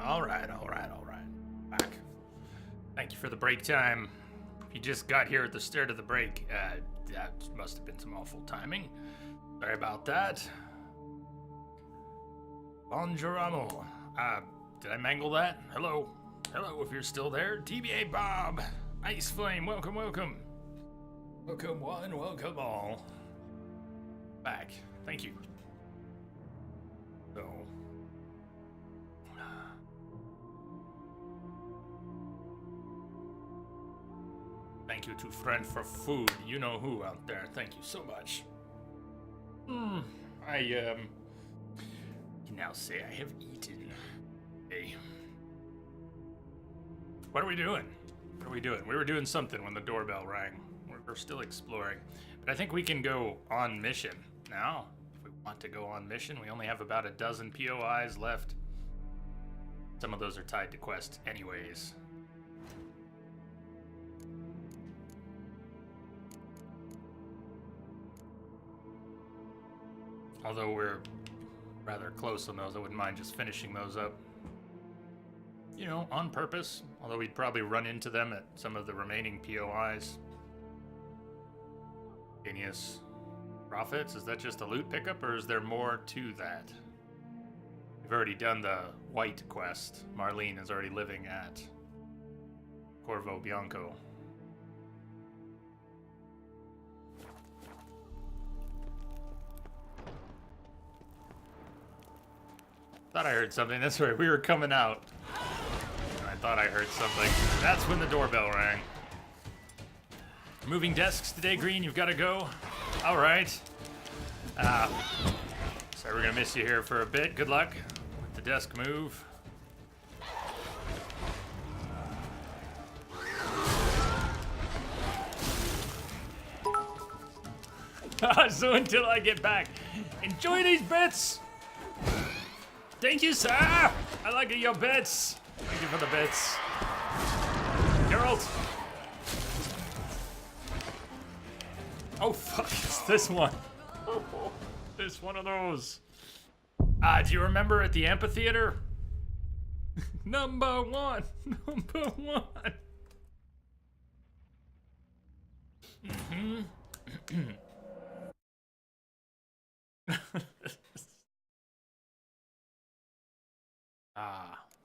All right. Back. Thank you for the break time. If you just got here at the start of the break, that must have been some awful timing. Sorry about that. Bonjouramo. Did I mangle that? Hello, if you're still there. TBA Bob. Ice Flame, welcome. Welcome one, welcome all. Back. Thank you. So... Thank you to Friend for Food. You know who out there. Thank you so much. I can now say I have eaten. Hey. What are we doing? We were doing something when the doorbell rang. We're still exploring. But I think we can go on mission now. If we want to go on mission, we only have about a dozen POIs left. Some of those are tied to quests anyways. Although we're rather close on those, I wouldn't mind just finishing those up. You know, on purpose. Although we'd probably run into them at some of the remaining POIs. Genius Profits, is that just a loot pickup or is there more to that? We've already done the white quest. Marlene is already living at Corvo Bianco. Thought I heard something. That's right, we were coming out. I thought I heard something. That's when the doorbell rang. Moving desks today, Green. You've got to go. All right. Sorry, we're gonna miss you here for a bit. Good luck with the desk move. So until I get back, enjoy these bits. Thank you, sir! I like your bits! Thank you for the bits. Geralt! Oh, fuck, it's this one. It's one of those. Do you remember at the amphitheater? Number one!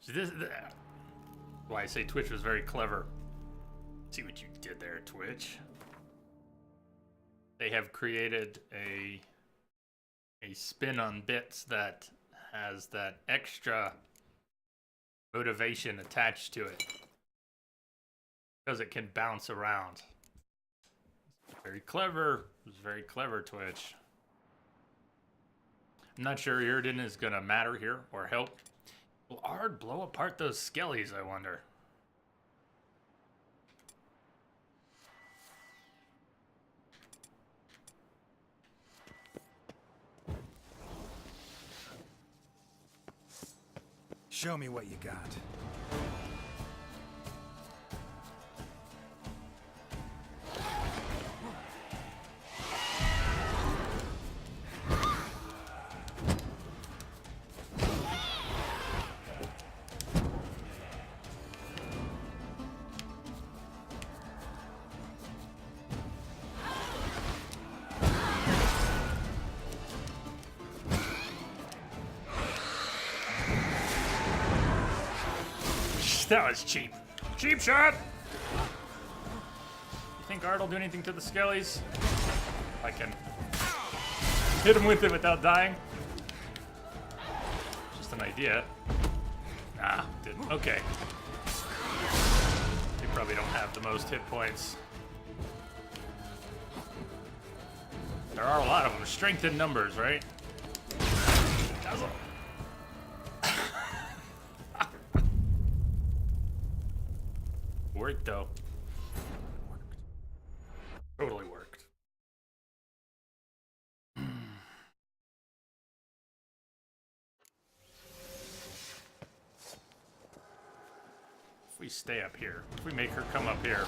So this why I say Twitch was very clever. See what you did there, Twitch. They have created a spin on bits that has that extra motivation attached to it. Because it can bounce around. Very clever. It was very clever, Twitch. I'm not sure Irridin is gonna matter here or help. Will Ard blow apart those skellies, I wonder? Show me what you got. That was cheap. Cheap shot! You think Ard will do anything to the skellies? I can hit him with it without dying. Just an idea. Nah, didn't. Okay. They probably don't have the most hit points. There are a lot of them. Strength in numbers, right? Dazzle. Worked though. Worked. Totally worked. If we stay up here, if we make her come up here.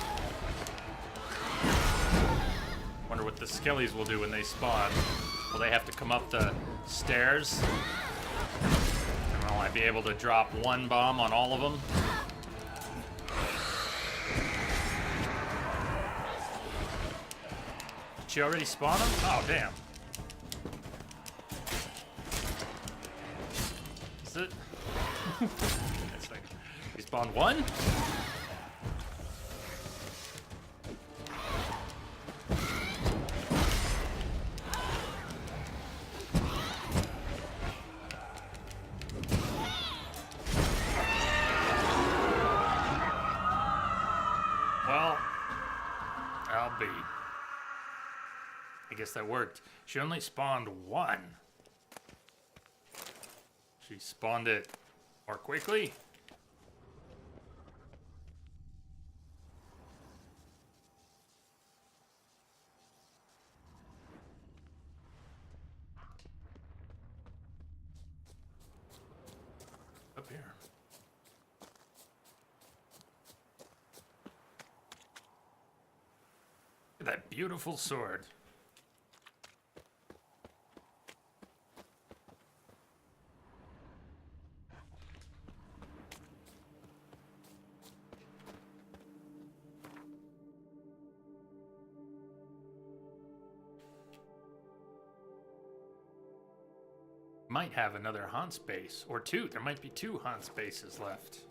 Wonder what the skellies will do when they spawn. Will they have to come up the stairs? Well, I be able to drop one bomb on all of them. Did she already spawn them? Oh, damn. Is it? It's like, he spawned one? I guess that worked. She only spawned one. She spawned it more quickly. Up here. Look at that beautiful sword. Might have another haunt space, or two. There might be 2 haunt spaces left.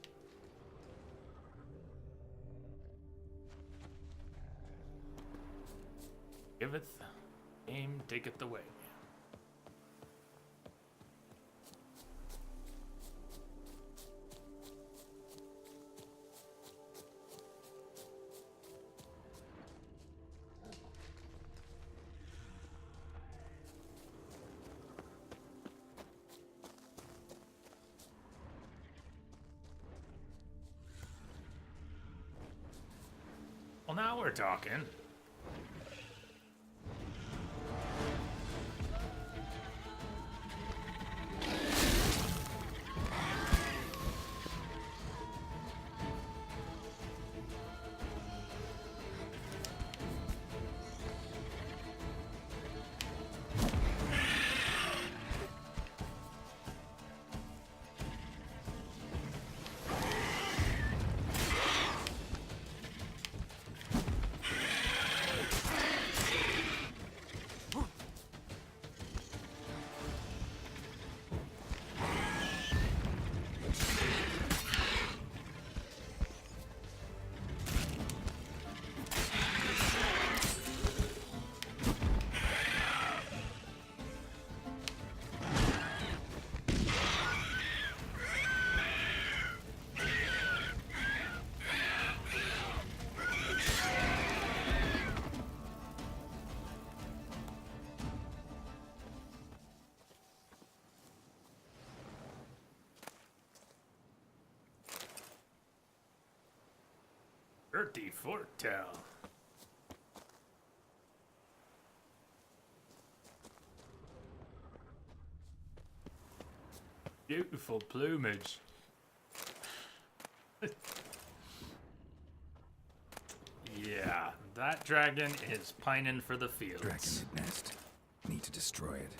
Giveth, aim, taketh the way. Well, now we're talking. Dirty Fortel. Beautiful plumage. Yeah, that dragon is pining for the fields. Dragonid nest. Need to destroy it.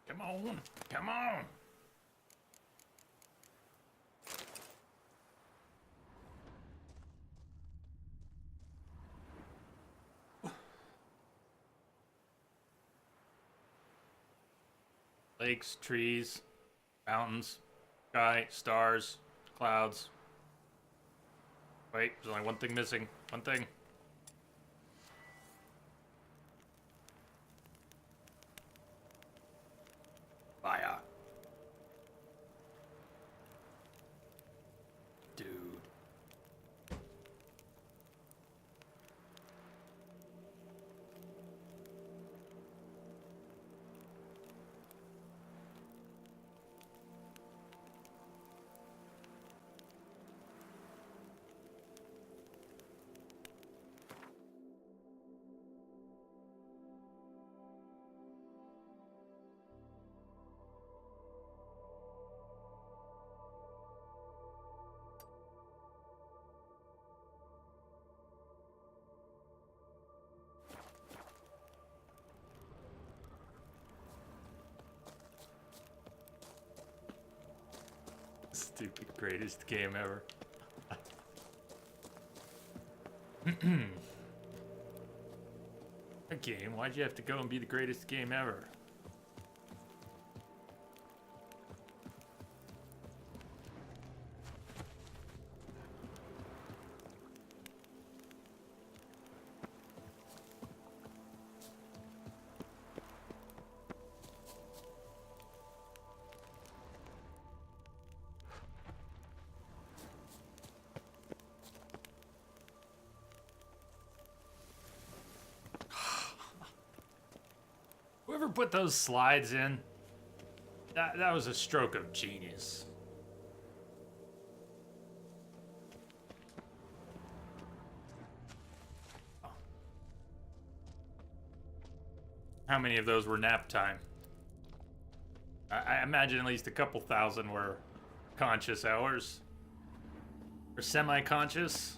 Come on, come on. Lakes, trees, mountains, sky, stars, clouds. Wait, there's only one thing missing. One thing. Fire. Dude. Stupid greatest game ever. A game? Why'd you have to go and be the greatest game ever? Whoever put those slides in, that was a stroke of genius. How many of those were nap time? I imagine at least a couple thousand were conscious hours. Or semi-conscious.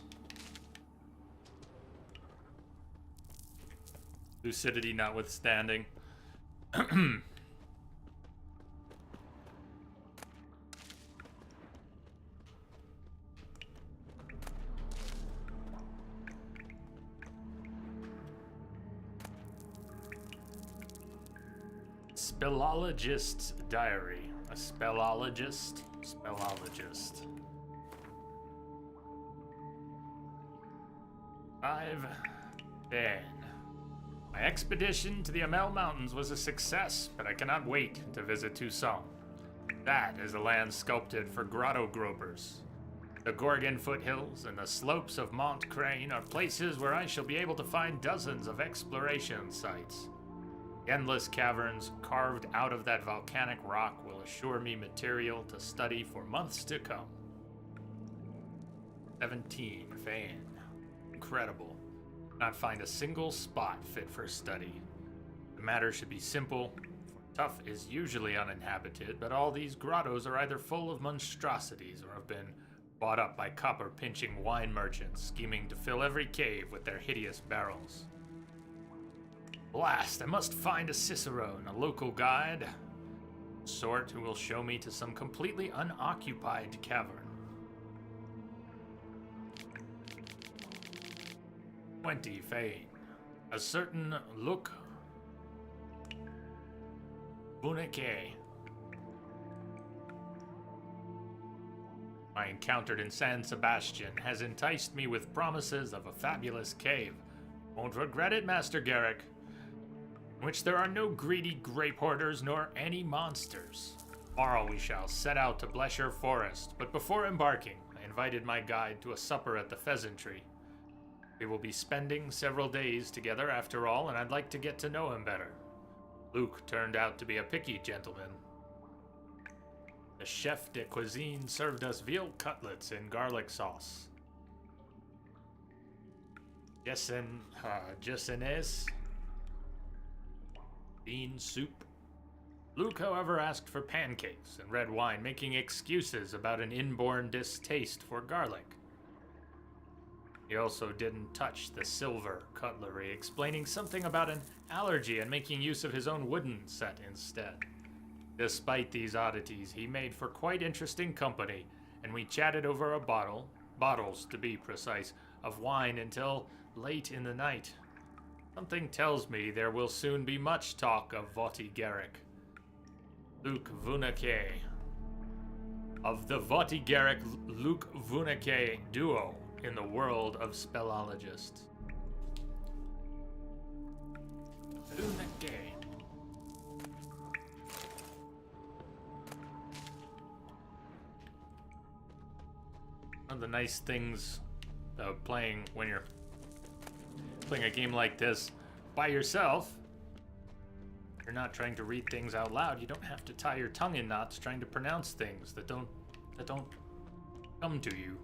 Lucidity notwithstanding. Spellologist's diary. A spellologist? Spellologist. 5:10. My expedition to the Amel Mountains was a success, but I cannot wait to visit Tucson. That is a land sculpted for grotto gropers. The Gorgon foothills and the slopes of Mont Crane are places where I shall be able to find dozens of exploration sites. Endless caverns carved out of that volcanic rock will assure me material to study for months to come. 17. Fan. Incredible. Not find a single spot fit for study. The matter should be simple, for Tough is usually uninhabited, but all these grottos are either full of monstrosities or have been bought up by copper-pinching wine merchants scheming to fill every cave with their hideous barrels. Blast, I must find a cicerone, a local guide, sort who will show me to some completely unoccupied cavern. 20. Fane. A certain Luc Buneke I encountered in San Sebastian has enticed me with promises of a fabulous cave. Won't regret it, Master Garrick. In which there are no greedy grape hoarders nor any monsters. Tomorrow we shall set out to Blesher Forest, but before embarking, I invited my guide to a supper at the Pheasantry. We will be spending several days together after all, and I'd like to get to know him better. Luke turned out to be a picky gentleman. The chef de cuisine served us veal cutlets in garlic sauce. Jessenes. Bean soup. Luke, however, asked for pancakes and red wine, making excuses about an inborn distaste for garlic. He also didn't touch the silver cutlery, explaining something about an allergy and making use of his own wooden set instead. Despite these oddities, he made for quite interesting company, and we chatted over a bottles to be precise, of wine until late in the night. Something tells me there will soon be much talk of Voti Garrick. Luke Vunake. Of the Voti Garrick Luke Vunake duo in the world of spellologists. Vunake. One of the nice things about playing when you're playing a game like this by yourself, you're not trying to read things out loud. You don't have to tie your tongue in knots trying to pronounce things that don't come to you.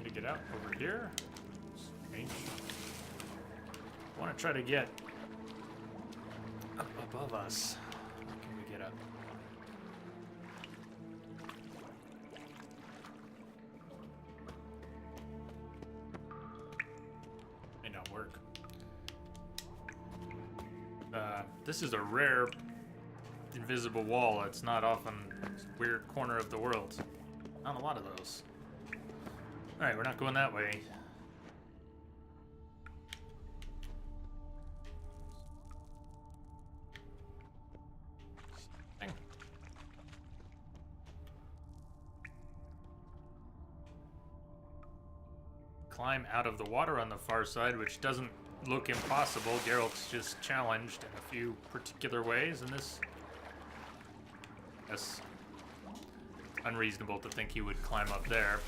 to get out over here. Strange. I want to try to get up above us. How can we get up? May not work. This is a rare invisible wall. It's not often a weird corner of the world. Not a lot of those. Alright, we're not going that way. Climb out of the water on the far side, which doesn't look impossible. Geralt's just challenged in a few particular ways, and this... Yes. Unreasonable to think he would climb up there.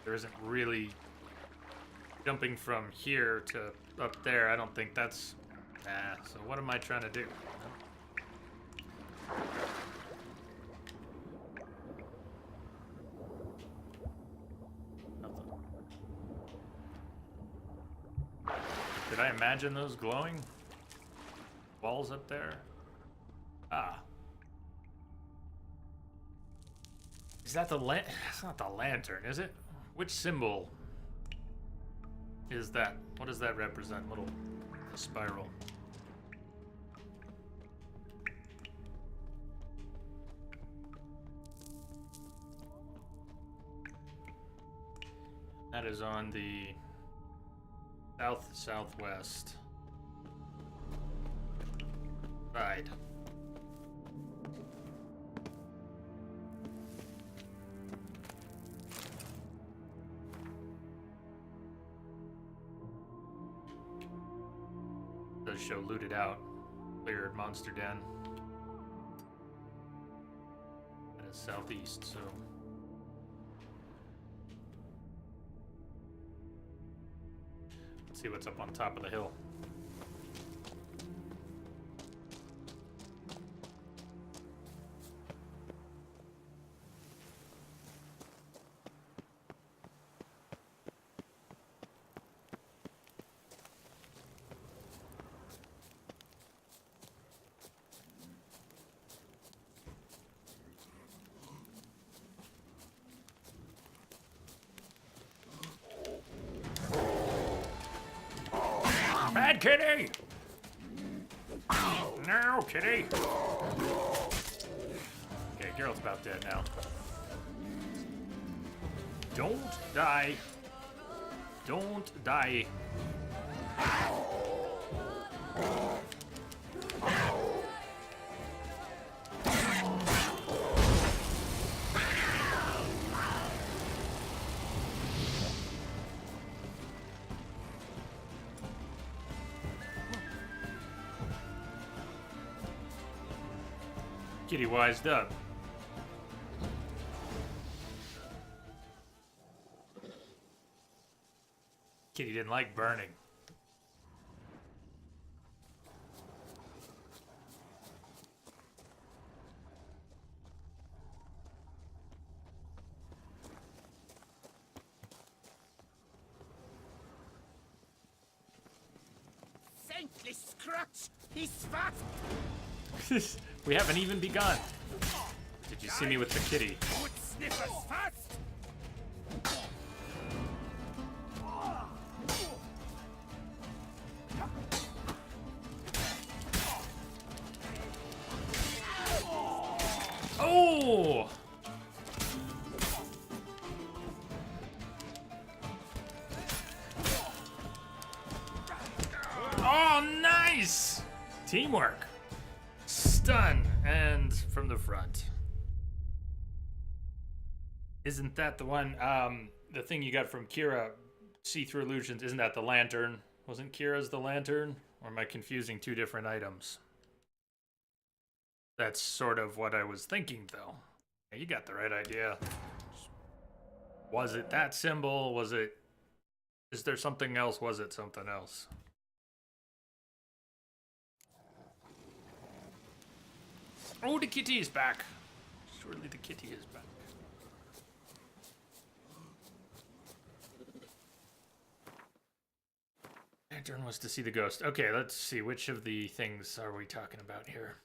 There isn't really jumping from here to up there. I don't think that's... Nah, so what am I trying to do? Nothing. Did I imagine those glowing walls up there? Ah. Is that the It's not the lantern, is it? Which symbol is that? What does that represent? Little spiral. That is on the southwest side. Does show looted out, cleared monster den. That is southeast, so. Let's see what's up on top of the hill. Bad kitty! No, kitty! Okay, Geralt's about dead now. Don't die. Don't die. Kitty wised up. Kitty didn't like burning. Saintly Scratch! He's fast! We haven't even begun. Did you see me with the kitty? Wood sniffers fast! Oh! Oh, nice! Teamwork. Stun, and from the front. Isn't that the one, the thing you got from Kira, see-through illusions, isn't that the lantern? Wasn't Kira's the lantern? Or am I confusing two different items? That's sort of what I was thinking, though. Yeah, you got the right idea. Was it that symbol? Was it... Is there something else? Was it something else? Oh, the kitty is back. Surely the kitty is back. My turn was to see the ghost. Okay, let's see. Which of the things are we talking about here?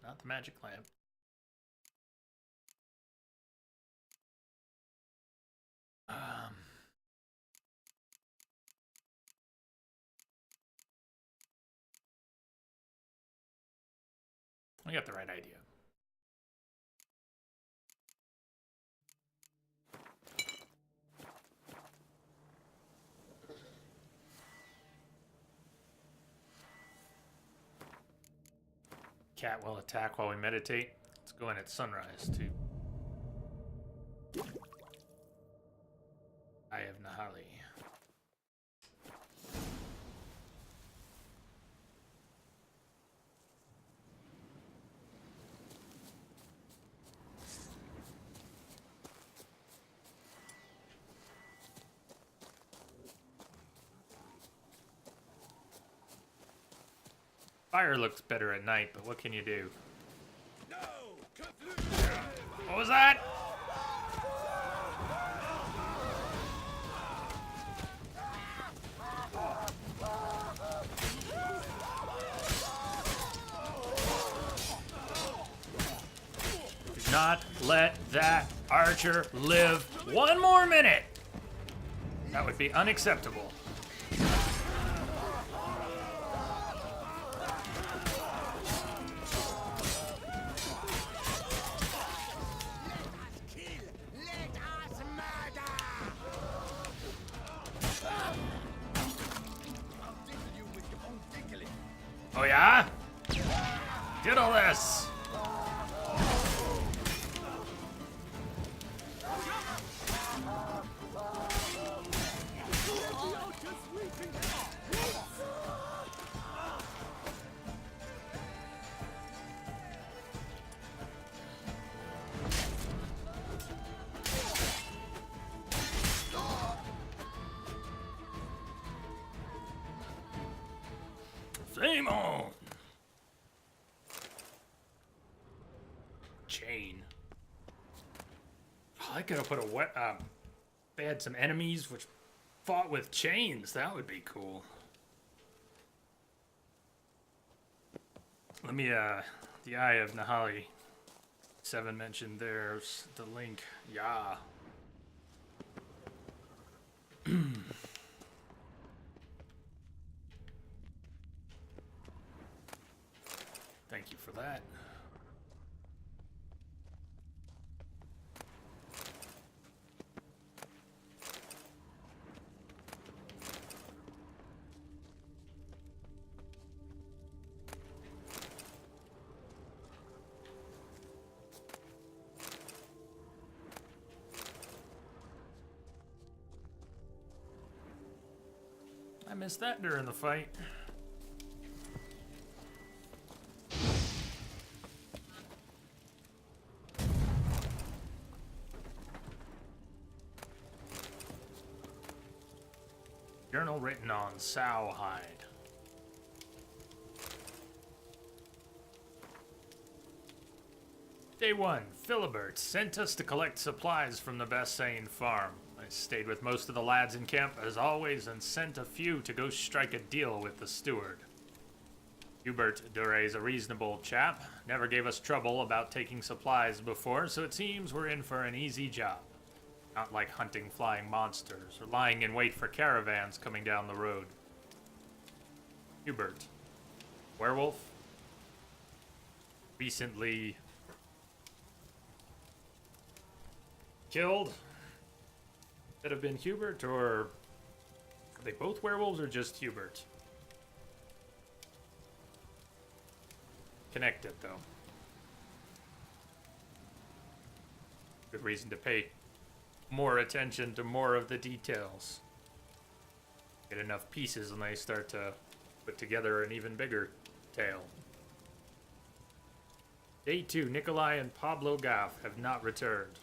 Not the magic lamp. I got the right idea. Cat will attack while we meditate. Let's go in at sunrise too. Eye of Nahali. Fire looks better at night, but what can you do? No! What was that? Do not let that archer live one more minute. That would be unacceptable. Oh yeah? Did all this. Same on. Chain. Oh, I could have put a wet. They had some enemies which fought with chains. That would be cool. Let me. The Eye of Nahali. 7 mentioned. There's the link. Yeah. Thank you for that. I missed that during the fight. Journal written on sow hide. Day 1. Philibert sent us to collect supplies from the Bassain farm. I stayed with most of the lads in camp as always and sent a few to go strike a deal with the steward. Hubert Dure's a reasonable chap. Never gave us trouble about taking supplies before, so it seems we're in for an easy job. Not like hunting flying monsters or lying in wait for caravans coming down the road. Hubert. Werewolf. Recently killed. That have been Hubert, or are they both werewolves or just Hubert? Connected though. Good reason to pay more attention to more of the details. Get enough pieces and they start to put together an even bigger tale. Day 2, Nikolai and Pablo Gaff have not returned.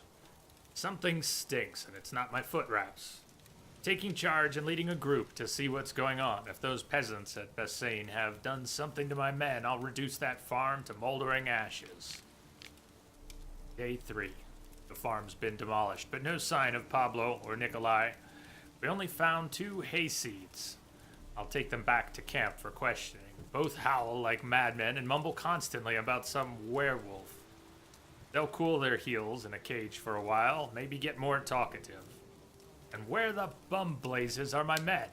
Something stinks, and it's not my foot wraps. Taking charge and leading a group to see what's going on. If those peasants at Bassain have done something to my men, I'll reduce that farm to moldering ashes. Day 3. The farm's been demolished, but no sign of Pablo or Nikolai. We only found 2 hayseeds. I'll take them back to camp for questioning. Both howl like madmen and mumble constantly about some werewolf. They'll cool their heels in a cage for a while, maybe get more talkative. And where the bum blazes are my men?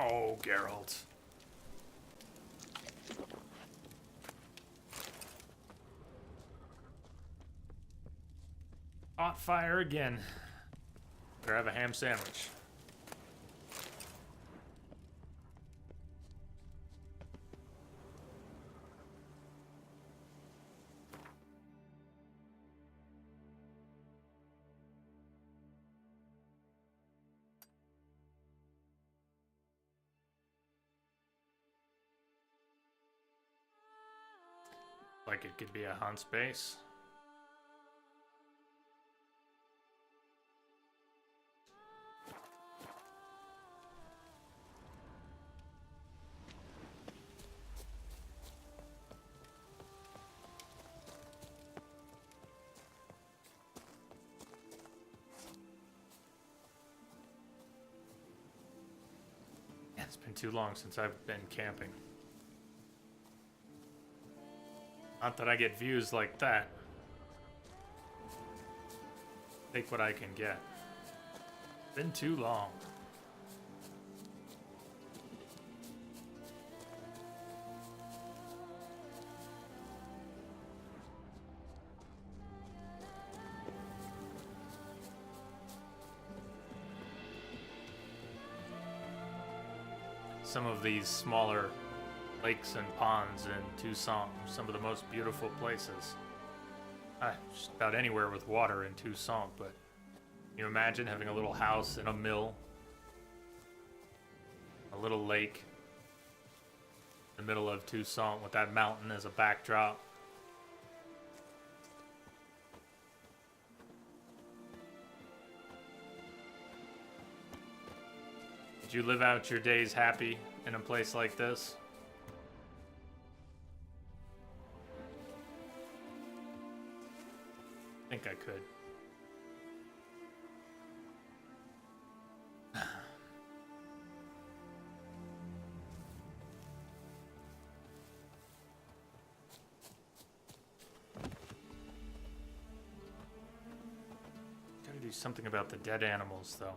Oh, Geralt. Hot fire again. Grab a ham sandwich. Like it could be a hunt space. It's been too long since I've been camping. Not that I get views like that. Take what I can get. Been too long. Some of these smaller lakes and ponds in Tucson, some of the most beautiful places. Just about anywhere with water in Tucson, but can you imagine having a little house in a mill, a little lake in the middle of Tucson with that mountain as a backdrop? Did you live out your days happy in a place like this? I think I could. Gotta do something about the dead animals, though.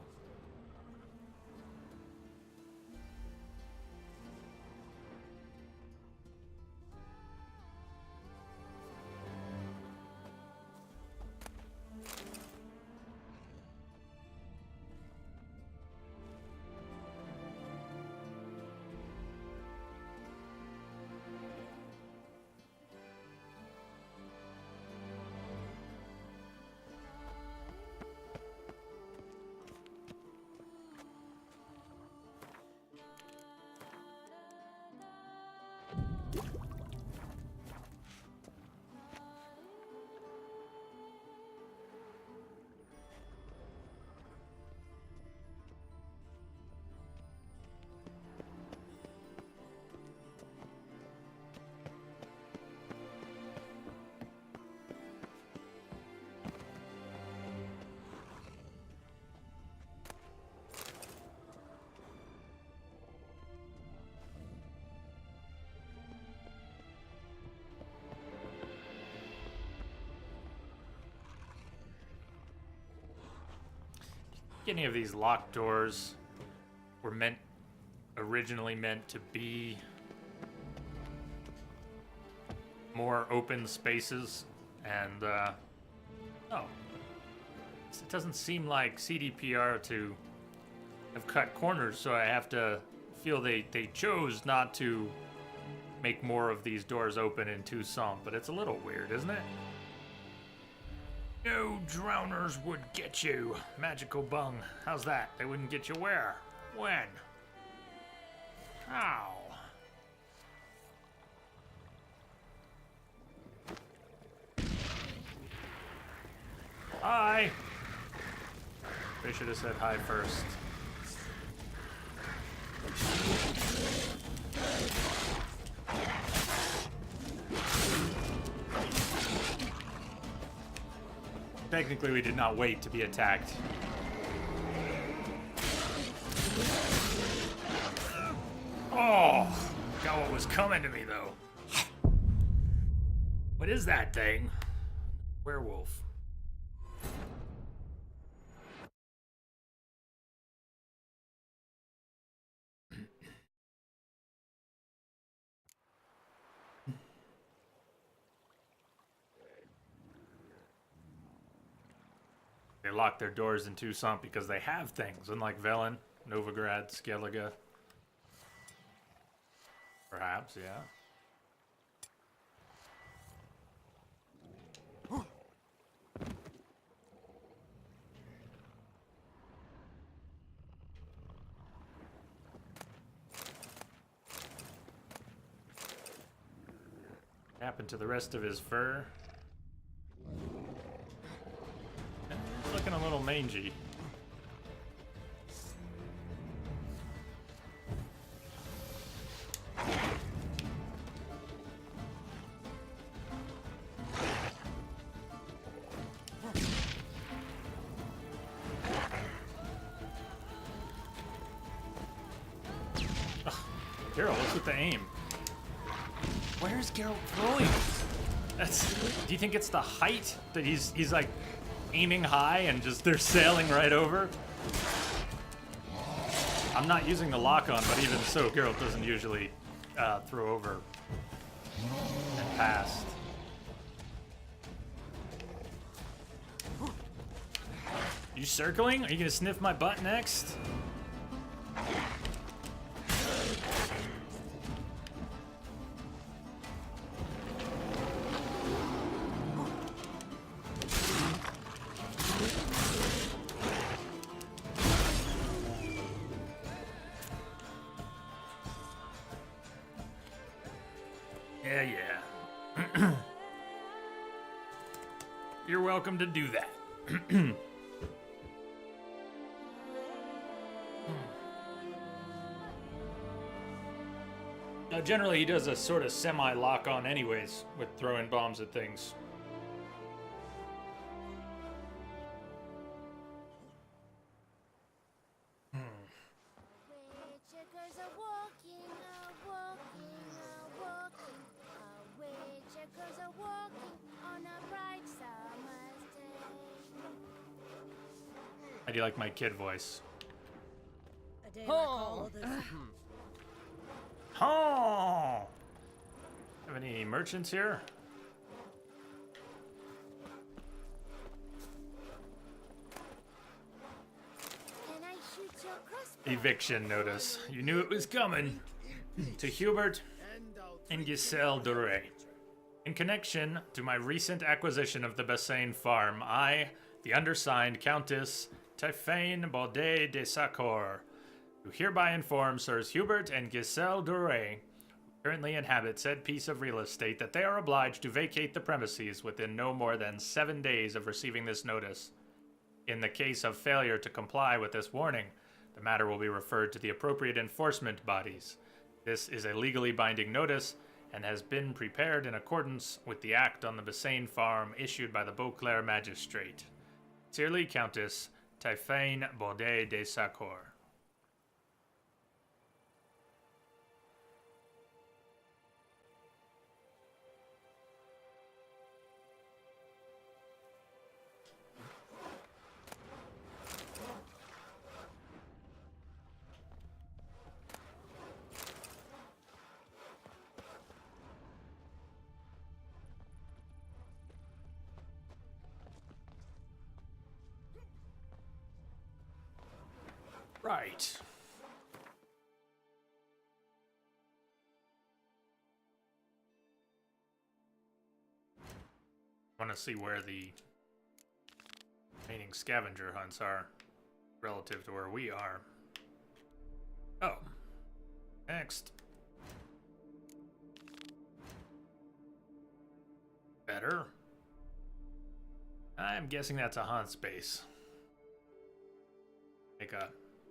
Any of these locked doors were originally meant to be more open spaces, and oh, it doesn't seem like CDPR to have cut corners, so I have to feel they chose not to make more of these doors open in Tucson, but it's a little weird, isn't it? No drowners would get you. Magical bung. How's that? They wouldn't get you where? When? How? Hi! They should have said hi first. Technically, we did not wait to be attacked. Oh! Got what was coming to me, though. What is that thing? Werewolf. They lock their doors in Tucson because they have things, unlike Velen, Novigrad, Skellige. Perhaps, yeah. Happened to the rest of his fur. He's looking a little mangy. Ugh, Geralt, what's with the aim? Where's Geralt throwing? Do you think it's the height that he's like aiming high and just they're sailing right over? I'm not using the lock on, but even so, Geralt doesn't usually throw over and past. You circling? Are you gonna sniff my butt next? Yeah. You're welcome to do that. Now, generally, he does a sort of semi-lock on anyways, with throwing bombs at things. How do you like my kid voice? Oh! Have any merchants here? Can I shoot your crossbow? Eviction notice. You knew it was coming. To Hubert and Giselle Doré. In connection to my recent acquisition of the Bassain farm, I, the undersigned Countess Typhane Baudet de Sacor, who hereby inform Sirs Hubert and Giselle Doré, who currently inhabit said piece of real estate, that they are obliged to vacate the premises within no more than 7 days of receiving this notice. In the case of failure to comply with this warning, the matter will be referred to the appropriate enforcement bodies. This is a legally binding notice and has been prepared in accordance with the act on the Bassain farm issued by the Beauclair magistrate. Sincerely, Countess Typhane Baudet de Sacor. Right. I want to see where the remaining scavenger hunts are relative to where we are. Oh. Next. Better. I'm guessing that's a Hans base. Make a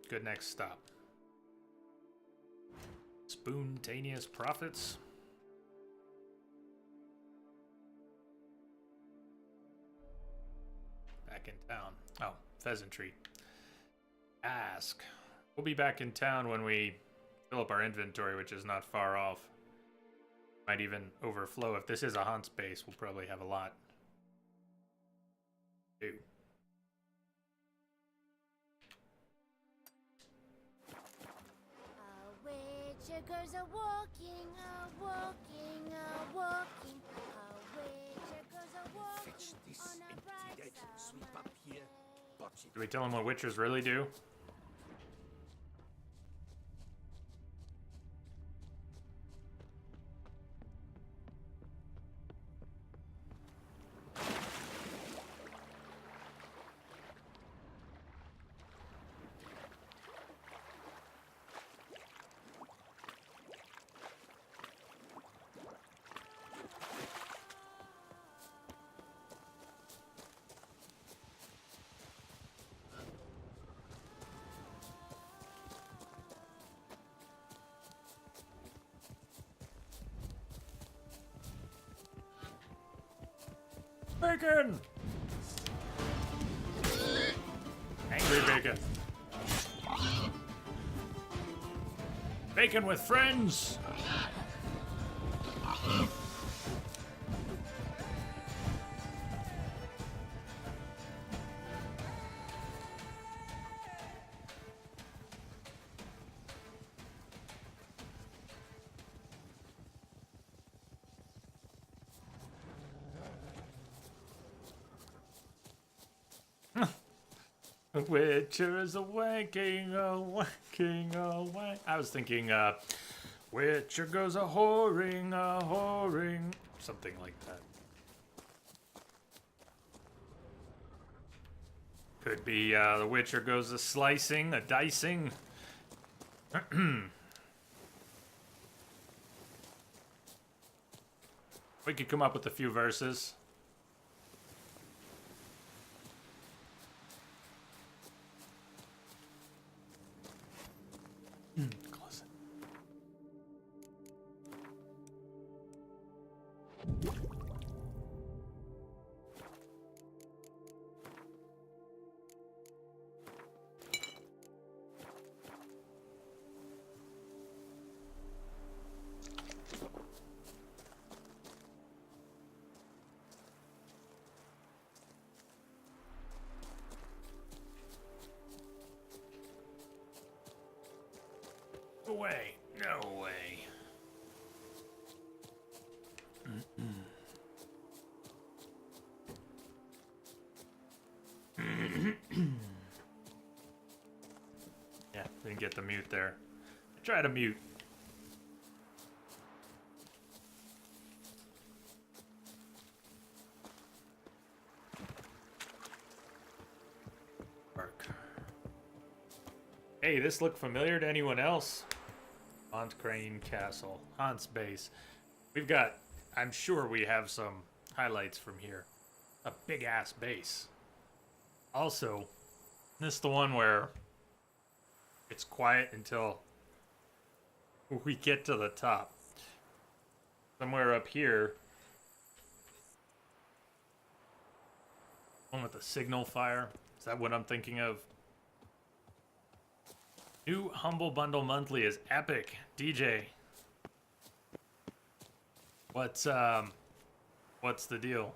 good next stop. Spontaneous profits. Back in town. Oh, pheasantry. Ask. We'll be back in town when we fill up our inventory, which is not far off. Might even overflow. If this is a Hans base, we'll probably have a lot. Ew. Witcher goes a walking, a walking, a walking. A witcher goes a walking Fetch this on a empty bright dead. Sweep summer up here. day. Botch it. Do we tell them what witchers really do? Bacon! Angry bacon. Bacon with friends! Witcher is a wanking, a wank. I was thinking, Witcher goes a whoring, something like that. Could be, the Witcher goes a slicing, a dicing. We could come up with a few verses. Close it. No way. No way. Yeah, didn't get the mute there. Try to mute. Bark. Hey, this look familiar to anyone else? Hans Crane Castle. Hans base. We've got, I'm sure we have some highlights from here. A big ass base. Also, this is the one where it's quiet until we get to the top. Somewhere up here. One with the signal fire. Is that what I'm thinking of? New Humble Bundle Monthly is epic. DJ. What's the deal?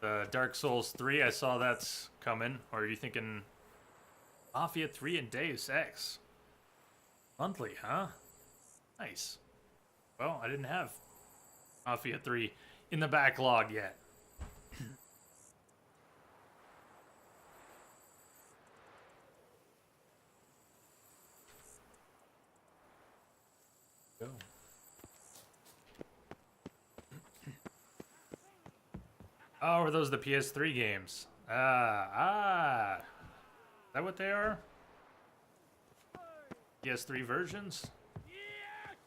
The Dark Souls 3, I saw that's coming. Or are you thinking Mafia 3 and Deus Ex? Monthly, huh? Nice. Well, I didn't have Mafia 3 in the backlog yet. Go. Oh, are those the PS3 games? Is that what they are? PS3 versions?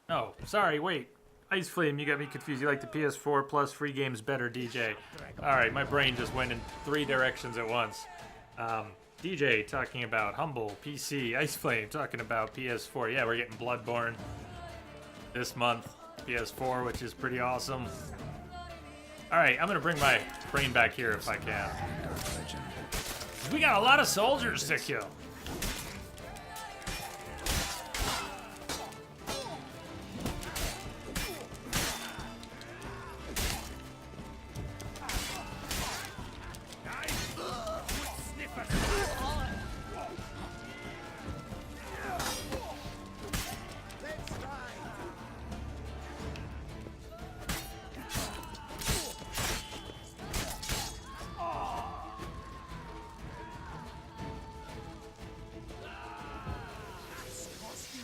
No, sorry, wait. Ice Flame, you got me confused. You like the PS4 plus free games better, DJ. Alright, my brain just went in 3 directions at once. DJ talking about Humble, PC, Ice Flame talking about PS4. Yeah, we're getting Bloodborne this month, PS4, which is pretty awesome. Alright, I'm gonna bring my brain back here if I can. We got a lot of soldiers to kill.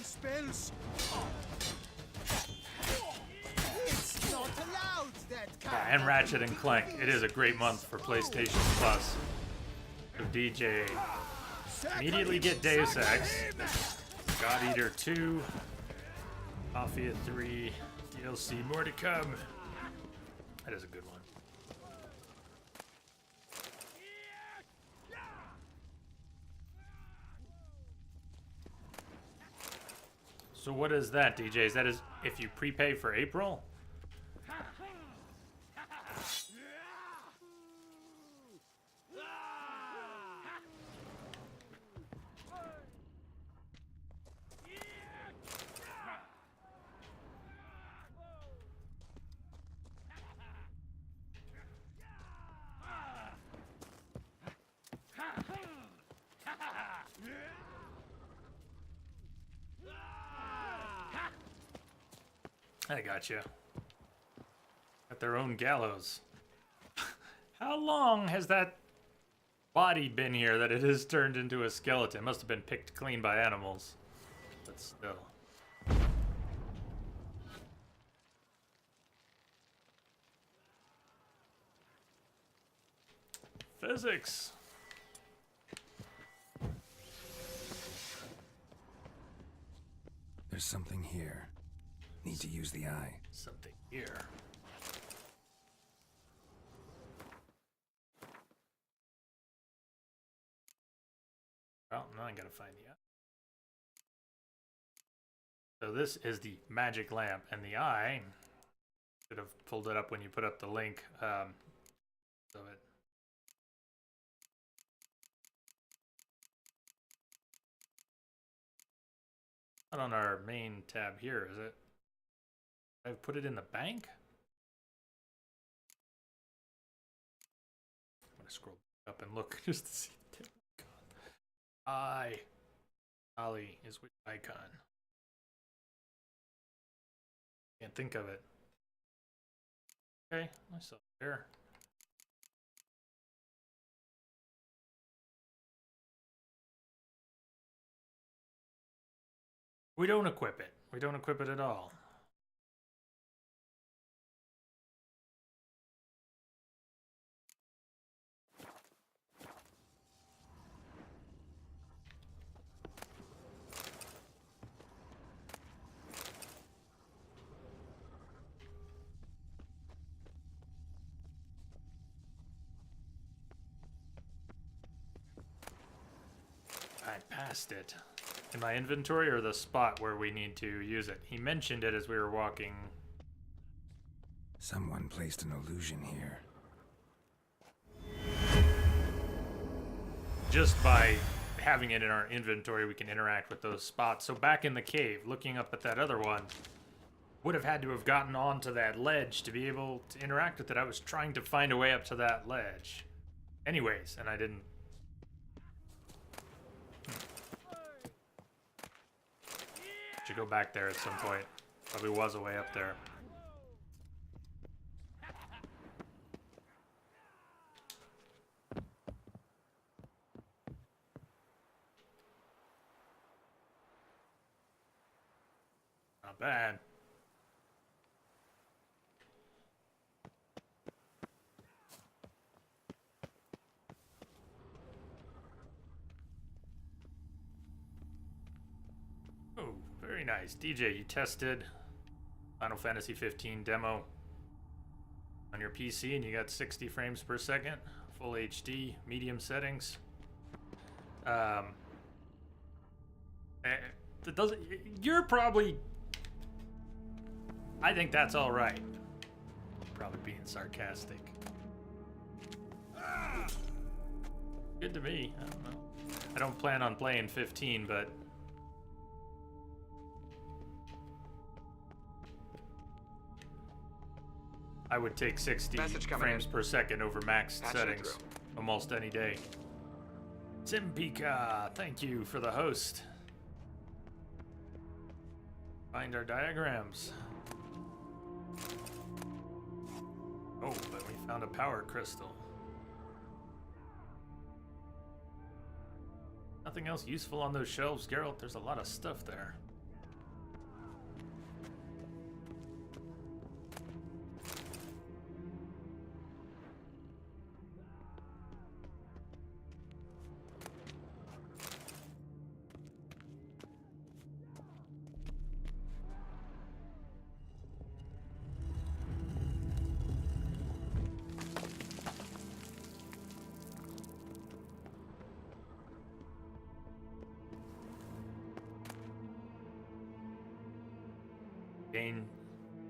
Spells. It's not allowed, that kind. And Ratchet and Clank. It is a great month for PlayStation Plus. So DJ, immediately get Deus Ex, God Eater 2, Mafia 3, DLC, more to come. That is a good one. So what is that, DJ? Is that if you prepay for April? I got you. Got their own gallows. How long has that body been here that it has turned into a skeleton? Must have been picked clean by animals. But still. Physics. There's something here. Need to use the eye. Something here. Well, now I gotta find the eye. So this is the magic lamp, and the eye should have pulled it up when you put up the link. So it. Not on our main tab here, is it? I've put it in the bank? I'm gonna scroll up and look just to see the tip. God. Ollie is which icon? Can't think of it. Okay, I saw it there. We don't equip it. We don't equip it at all. I passed it. In my inventory or the spot where we need to use it? He mentioned it as we were walking. Someone placed an illusion here. Just by having it in our inventory, we can interact with those spots. So back in the cave, looking up at that other one, would have had to have gotten onto that ledge to be able to interact with it. I was trying to find a way up to that ledge. Anyways, and I didn't. Should go back there at some point. Probably was a way up there. Not bad. Oh, very nice. DJ, you tested Final Fantasy 15 demo on your PC, and you got 60 frames per second, full HD, medium settings. It doesn't. You're probably. I think that's all right. Probably being sarcastic. Good to me. I don't know. I don't plan on playing 15, but I would take 60 frames per second over max settings almost any day. Simpika, thank you for the host. Find our diagrams. Oh, but we found a power crystal. Nothing else useful on those shelves, Geralt. There's a lot of stuff there.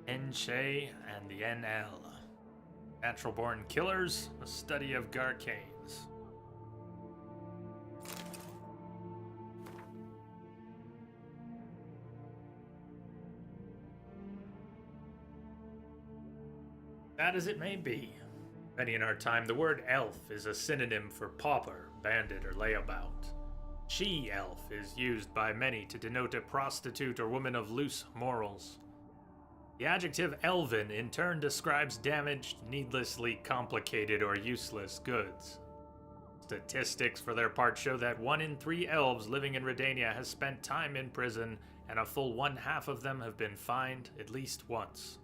N-Shay and the NL. Natural Born Killers, a study of Garcanes. Bad as it may be, many in our time, the word elf is a synonym for pauper, bandit, or layabout. She-elf is used by many to denote a prostitute or woman of loose morals. The adjective elven in turn describes damaged, needlessly complicated, or useless goods. Statistics for their part show that 1 in 3 elves living in Redania has spent time in prison, and a full 1/2 of them have been fined at least once.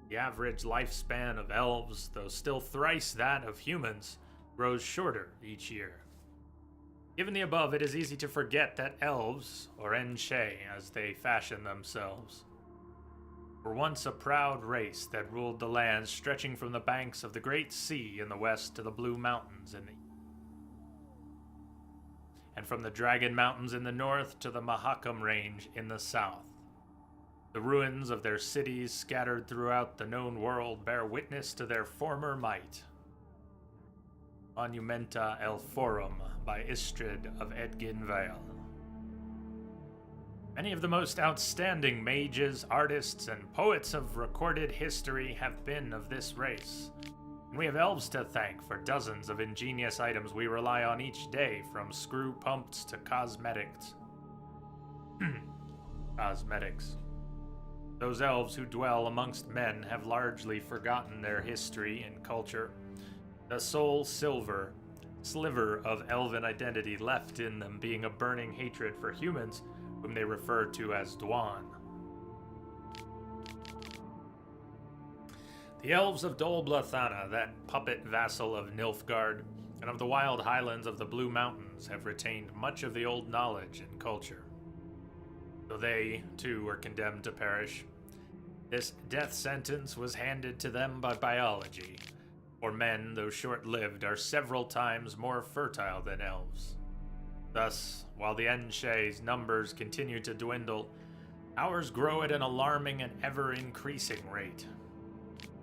The average lifespan of elves, though still thrice that of humans, grows shorter each year. Given the above, it is easy to forget that elves, or N-Shay as they fashion themselves, were once a proud race that ruled the lands stretching from the banks of the Great Sea in the west to the Blue Mountains in the and from the Dragon Mountains in the north to the Mahakam Range in the south. The ruins of their cities scattered throughout the known world bear witness to their former might. Monumenta El Forum by Istrid of Edgin Vale. Many of the most outstanding mages, artists, and poets of recorded history have been of this race. And we have elves to thank for dozens of ingenious items we rely on each day, from screw pumps to cosmetics. Cosmetics. Those elves who dwell amongst men have largely forgotten their history and culture. The sole sliver of elven identity left in them being a burning hatred for humans, whom they refer to as Dwan. The elves of Dol Blathana, that puppet vassal of Nilfgaard, and of the wild highlands of the Blue Mountains, have retained much of the old knowledge and culture. Though they, too, were condemned to perish, this death sentence was handed to them by biology, for men, though short-lived, are several times more fertile than elves. Thus, while the N-Shay's numbers continue to dwindle, ours grow at an alarming and ever-increasing rate.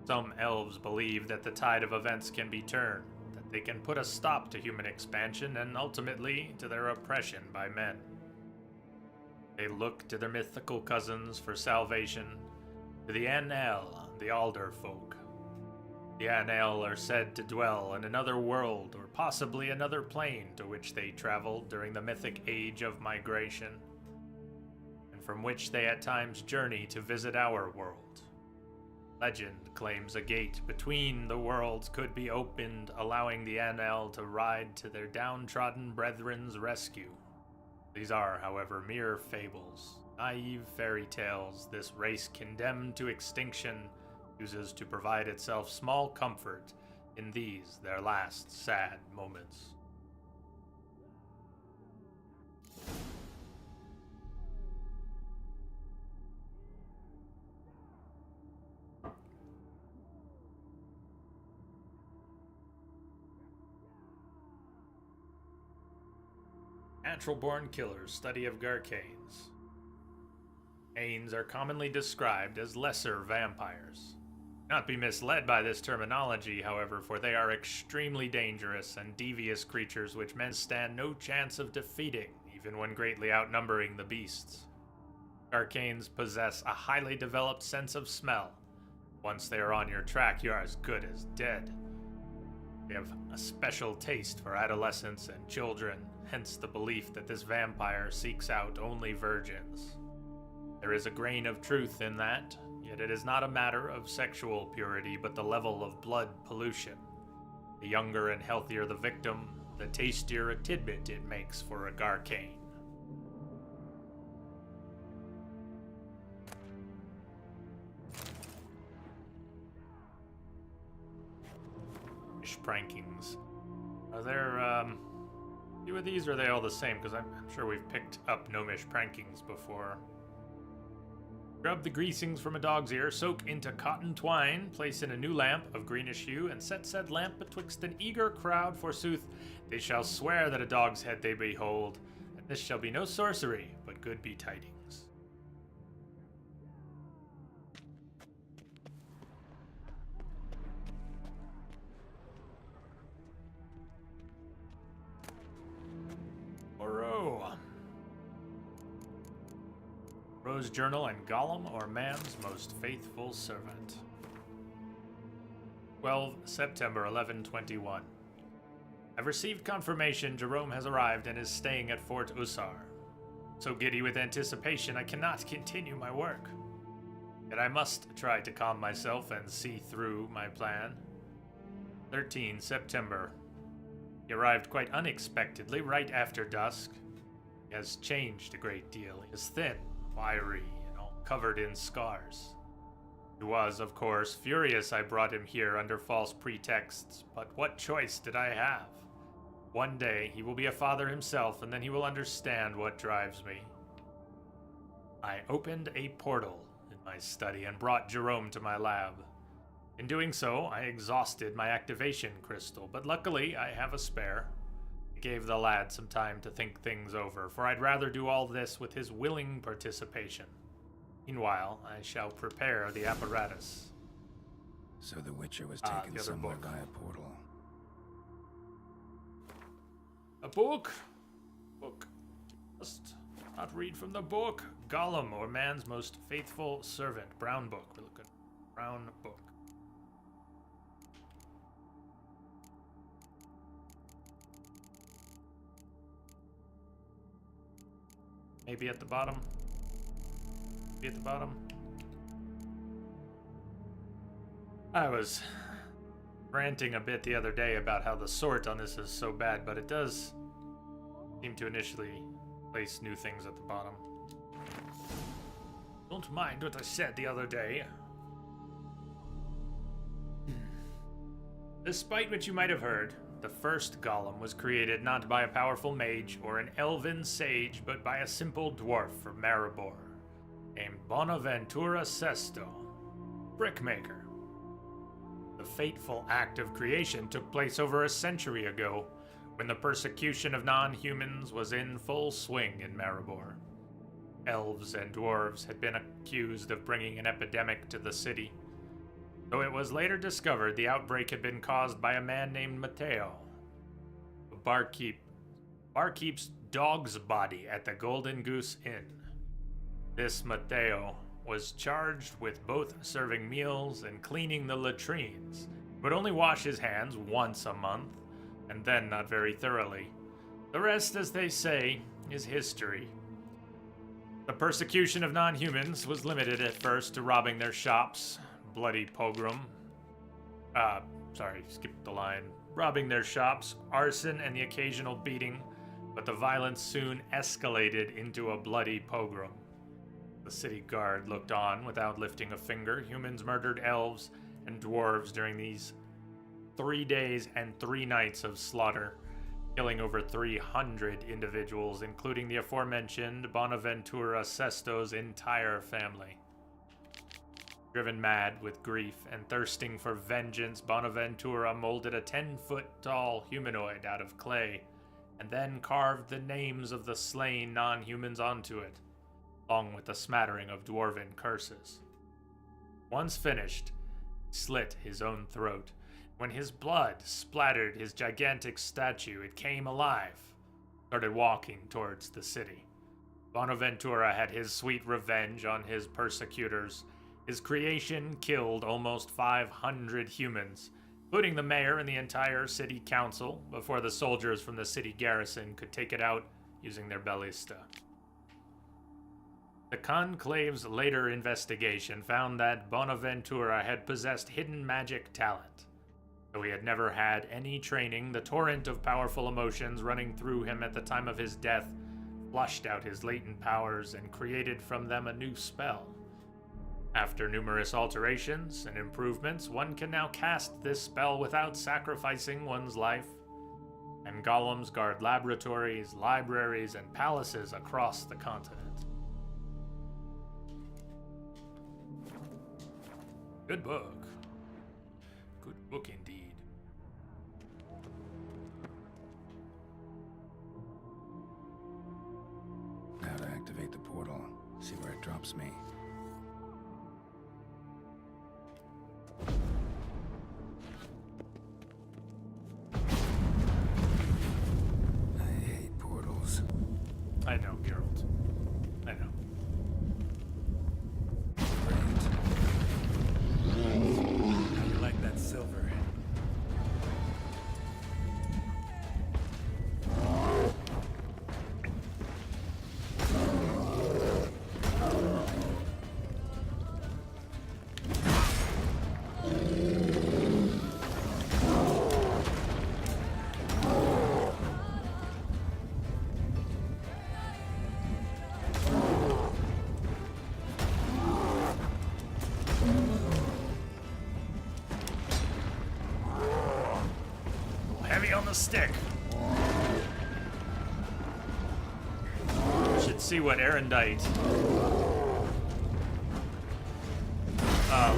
Some elves believe that the tide of events can be turned, that they can put a stop to human expansion and ultimately to their oppression by men. They look to their mythical cousins for salvation, to the NL, the Alder folk. The NL are said to dwell in another world, or possibly another plane to which they traveled during the mythic age of migration, and from which they at times journey to visit our world. Legend claims a gate between the worlds could be opened, allowing the NL to ride to their downtrodden brethren's rescue. These are, however, mere fables, naive fairy tales this race condemned to extinction uses to provide itself small comfort in these, their last sad moments. Natural-born killers, study of Garcanes. Ains are commonly described as lesser vampires. Not be misled by this terminology, however, for they are extremely dangerous and devious creatures which men stand no chance of defeating, even when greatly outnumbering the beasts. Garcanes possess a highly developed sense of smell. Once they are on your track, you are as good as dead. They have a special taste for adolescents and children, hence the belief that this vampire seeks out only virgins. There is a grain of truth in that, yet it is not a matter of sexual purity, but the level of blood pollution. The younger and healthier the victim, the tastier a tidbit it makes for a Garcane. Prankings. Are there, few of these, or are they all the same? Because I'm sure we've picked up gnomish prankings before. Rub the greasings from a dog's ear, soak into cotton twine, place in a new lamp of greenish hue, and set said lamp betwixt an eager crowd, forsooth. They shall swear that a dog's head they behold, and this shall be no sorcery, but good be tidings. Rose Journal and Gollum, or man's most faithful servant. 12 September 1121. I've received confirmation Jerome has arrived and is staying at Fort Usar. So giddy with anticipation I cannot continue my work. Yet I must try to calm myself and see through my plan. 13 September. He arrived quite unexpectedly right after dusk. He has changed a great deal. He is thin, wiry, and all covered in scars. He was, of course, furious I brought him here under false pretexts, but what choice did I have? One day he will be a father himself, and then he will understand what drives me. I opened a portal in my study and brought Jerome to my lab. In doing so, I exhausted my activation crystal, but luckily I have a spare. I gave the lad some time to think things over, for I'd rather do all this with his willing participation. Meanwhile, I shall prepare the apparatus. So the Witcher was taken somewhere by a portal. A book? Book. Just not read from the book. Gollum, or man's most faithful servant. Brown book. We're looking. Brown book. Maybe at the bottom. Maybe at the bottom. I was ranting a bit the other day about how the sort on this is so bad, but it does seem to initially place new things at the bottom. Don't mind what I said the other day. Despite what you might have heard, the first Golem was created not by a powerful mage or an elven sage, but by a simple dwarf from Maribor, named Bonaventura Sesto, brickmaker. The fateful act of creation took place over a century ago, when the persecution of non-humans was in full swing in Maribor. Elves and dwarves had been accused of bringing an epidemic to the city, though it was later discovered the outbreak had been caused by a man named Matteo, a barkeep's dog's body at the Golden Goose Inn. This Matteo was charged with both serving meals and cleaning the latrines. He would only wash his hands once a month, and then not very thoroughly. The rest, as they say, is history. The persecution of non-humans was limited at first to robbing their shops, bloody pogrom. Skipped the line. Robbing their shops, arson, and the occasional beating, but the violence soon escalated into a bloody pogrom. The city guard looked on without lifting a finger. Humans murdered elves and dwarves during these 3 days and 3 nights of slaughter, killing over 300 individuals, including the aforementioned Bonaventura Sesto's entire family. Driven mad with grief and thirsting for vengeance, Bonaventura molded a 10-foot-tall humanoid out of clay and then carved the names of the slain non-humans onto it, along with a smattering of dwarven curses. Once finished, he slit his own throat. When his blood splattered his gigantic statue, it came alive, started walking towards the city. Bonaventura had his sweet revenge on his persecutors. His creation killed almost 500 humans, including the mayor and the entire city council, before the soldiers from the city garrison could take it out using their ballista. The Conclave's later investigation found that Bonaventura had possessed hidden magic talent. Though he had never had any training, the torrent of powerful emotions running through him at the time of his death flushed out his latent powers and created from them a new spell. After numerous alterations and improvements, one can now cast this spell without sacrificing one's life, and golems guard laboratories, libraries, and palaces across the continent. Good book. Good book indeed. Now to activate the portal, see where it drops me. I hate portals. I know, Geralt. I know. How you like that silver? Heavy on the stick. Should see what erendite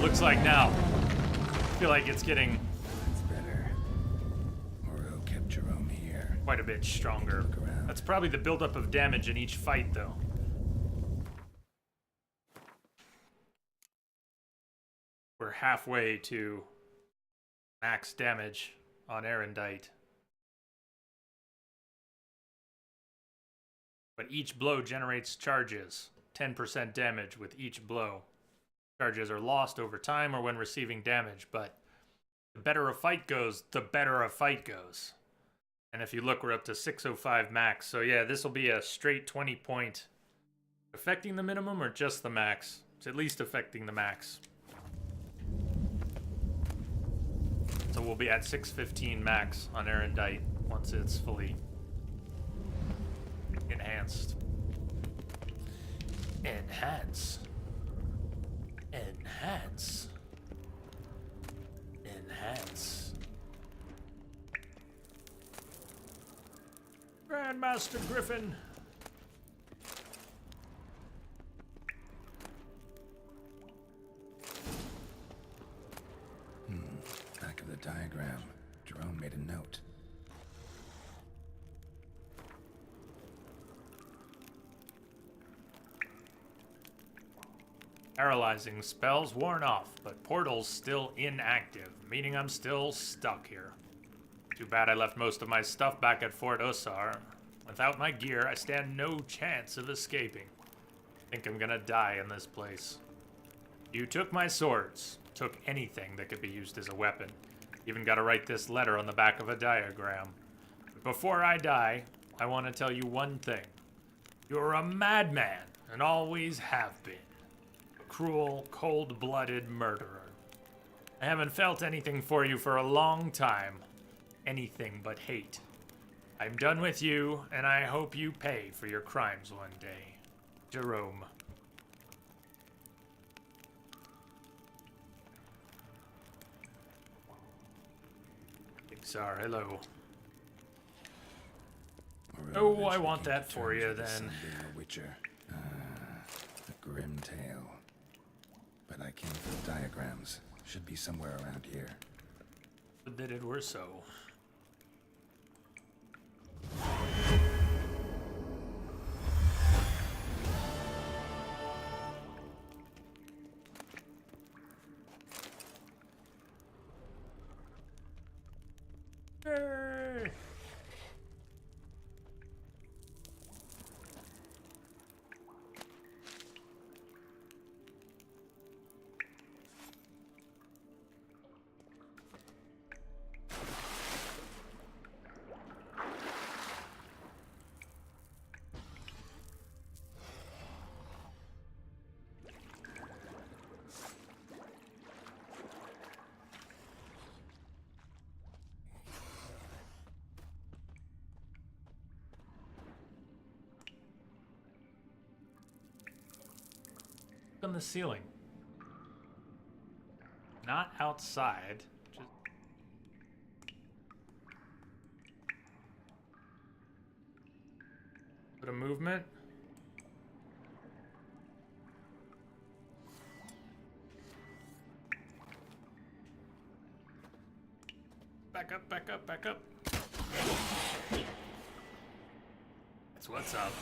looks like now. Feel like it's getting That's better. Oro kept Jerome here. quite a bit stronger. Look around. That's probably the buildup of damage in each fight, though. We're halfway to max damage on erendite. But each blow generates charges. 10% damage with each blow. Charges are lost over time or when receiving damage, but the better a fight goes, the better a fight goes. And if you look, we're up to 605 max. So yeah, this will be a straight 20 point. Affecting the minimum or just the max? It's at least affecting the max. So we'll be at 615 max on erendite once it's fully enhanced. Enhance. Enhance. Enhance. Grandmaster Griffin. Back of the diagram. Jerome made a note. Paralyzing spells worn off, but portals still inactive, meaning I'm still stuck here. Too bad I left most of my stuff back at Fort Ussar. Without my gear, I stand no chance of escaping. Think I'm gonna die in this place. You took my swords, took anything that could be used as a weapon. Even gotta write this letter on the back of a diagram. But before I die, I want to tell you one thing. You're a madman, and always have been. Cruel, cold-blooded murderer. I haven't felt anything for you for a long time. Anything but hate. I'm done with you, and I hope you pay for your crimes one day. Jerome. Ixar, hello. Oh, I want that for you, then. A Witcher. A grim tale. But I came for the diagrams. Should be somewhere around here. Would that it were so. On the ceiling. Not outside. Just... Bit of movement. Back up, back up, back up. That's what's up.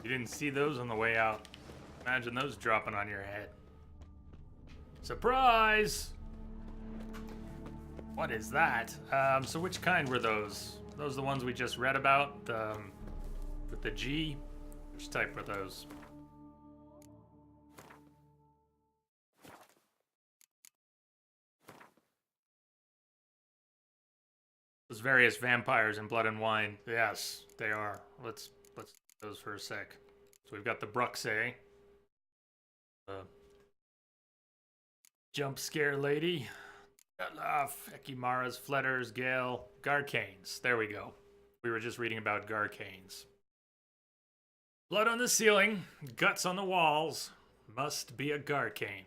You didn't see those on the way out. Imagine those dropping on your head. Surprise! What is that? So which kind were those? Those the ones we just read about? With the G? Which type were those? Those various vampires in Blood and Wine. Yes, they are. Let's those for a sec. So we've got the Bruxay. Jump scare lady. Ekimaras, Fletters, Gale, Garcanes. There we go. We were just reading about Garcanes. Blood on the ceiling, guts on the walls. Must be a Garcane.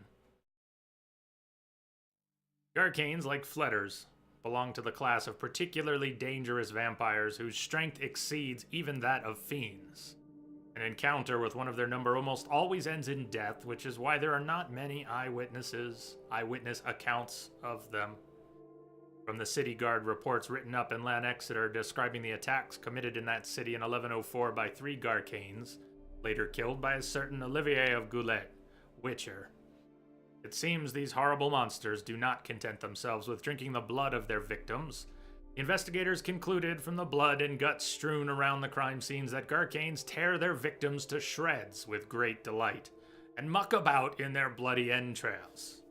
Garcanes, like Fletters, belong to the class of particularly dangerous vampires whose strength exceeds even that of fiends. An encounter with one of their number almost always ends in death, which is why there are not many eyewitness accounts of them. From the city guard reports written up in Lan Exeter describing the attacks committed in that city in 1104 by 3 Garcanes, later killed by a certain Olivier of Goulet, Witcher. It seems these horrible monsters do not content themselves with drinking the blood of their victims. Investigators concluded from the blood and guts strewn around the crime scenes that Garcanes tear their victims to shreds with great delight, and muck about in their bloody entrails.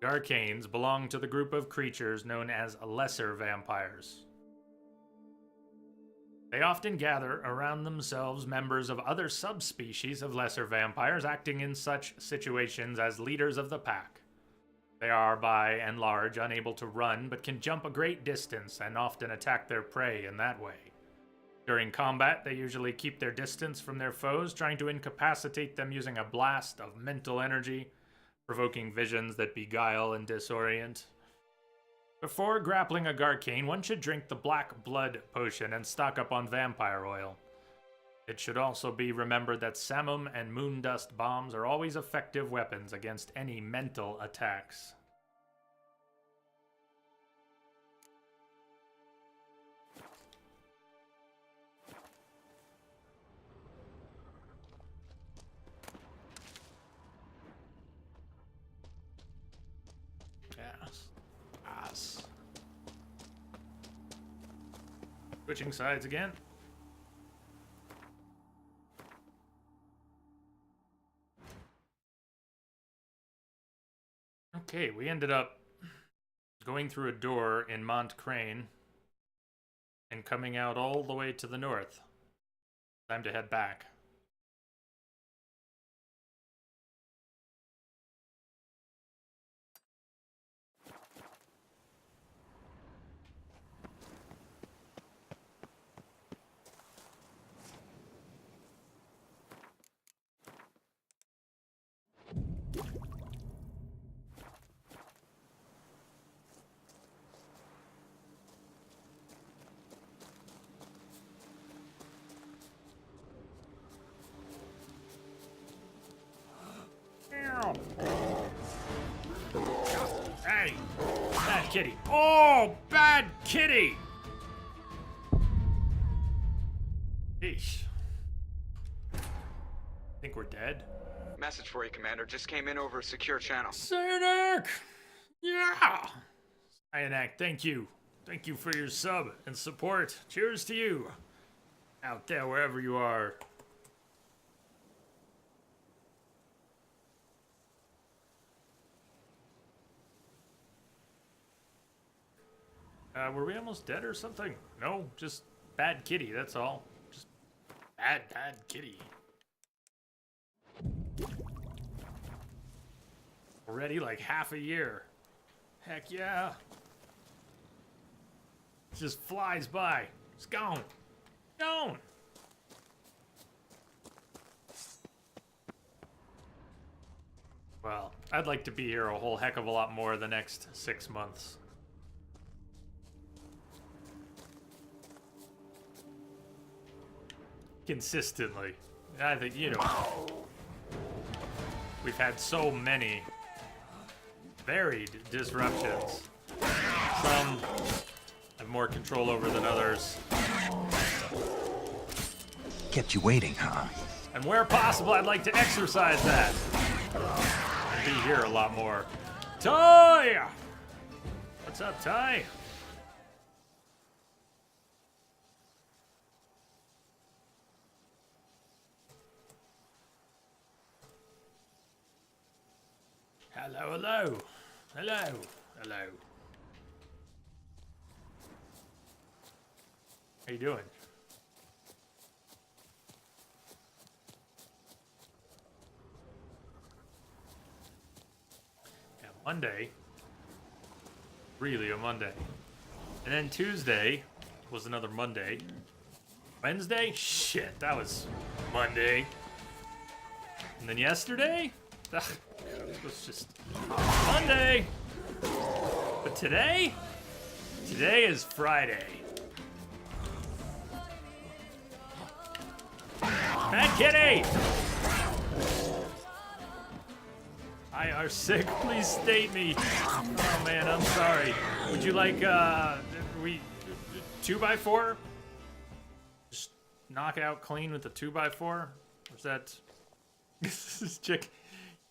Garcanes belong to the group of creatures known as lesser vampires. They often gather around themselves members of other subspecies of lesser vampires, acting in such situations as leaders of the pack. They are, by and large, unable to run, but can jump a great distance and often attack their prey in that way. During combat, they usually keep their distance from their foes, trying to incapacitate them using a blast of mental energy, provoking visions that beguile and disorient. Before grappling a Garcane, one should drink the Black Blood Potion and stock up on vampire oil. It should also be remembered that Samum and Moondust bombs are always effective weapons against any mental attacks. Yes. Switching sides again. Okay, we ended up going through a door in Mont Crane and coming out all the way to the north. Time to head back. kitty. Oh, bad kitty. Yeesh. Think we're dead? Message for you, Commander. Just came in over a secure channel. Cyanak! Yeah! Cyanak, thank you. Thank you for your sub and support. Cheers to you. Out there, wherever you are. Were we almost dead or something? No, just bad kitty, that's all. Just bad kitty. Already like half a year. Heck yeah. It just flies by. It's gone. Gone. Well, I'd like to be here a whole heck of a lot more the next 6 months. Consistently. I think, you know, we've had so many varied disruptions. Some have more control over than others. Kept you waiting, huh? And where possible, I'd like to exercise that. And be here a lot more. Ty! What's up, Ty? Hello, hello. Hello, hello. How you doing? Yeah, Monday. Really a Monday. And then Tuesday was another Monday. Wednesday? Shit, that was Monday. And then yesterday? Ugh, it was just Monday. But today? Today is Friday. Bad kitty! I are sick. Please state me. Oh man, I'm sorry. Would you like 2x4? Just knock out clean with the 2x4? Or is that this chick?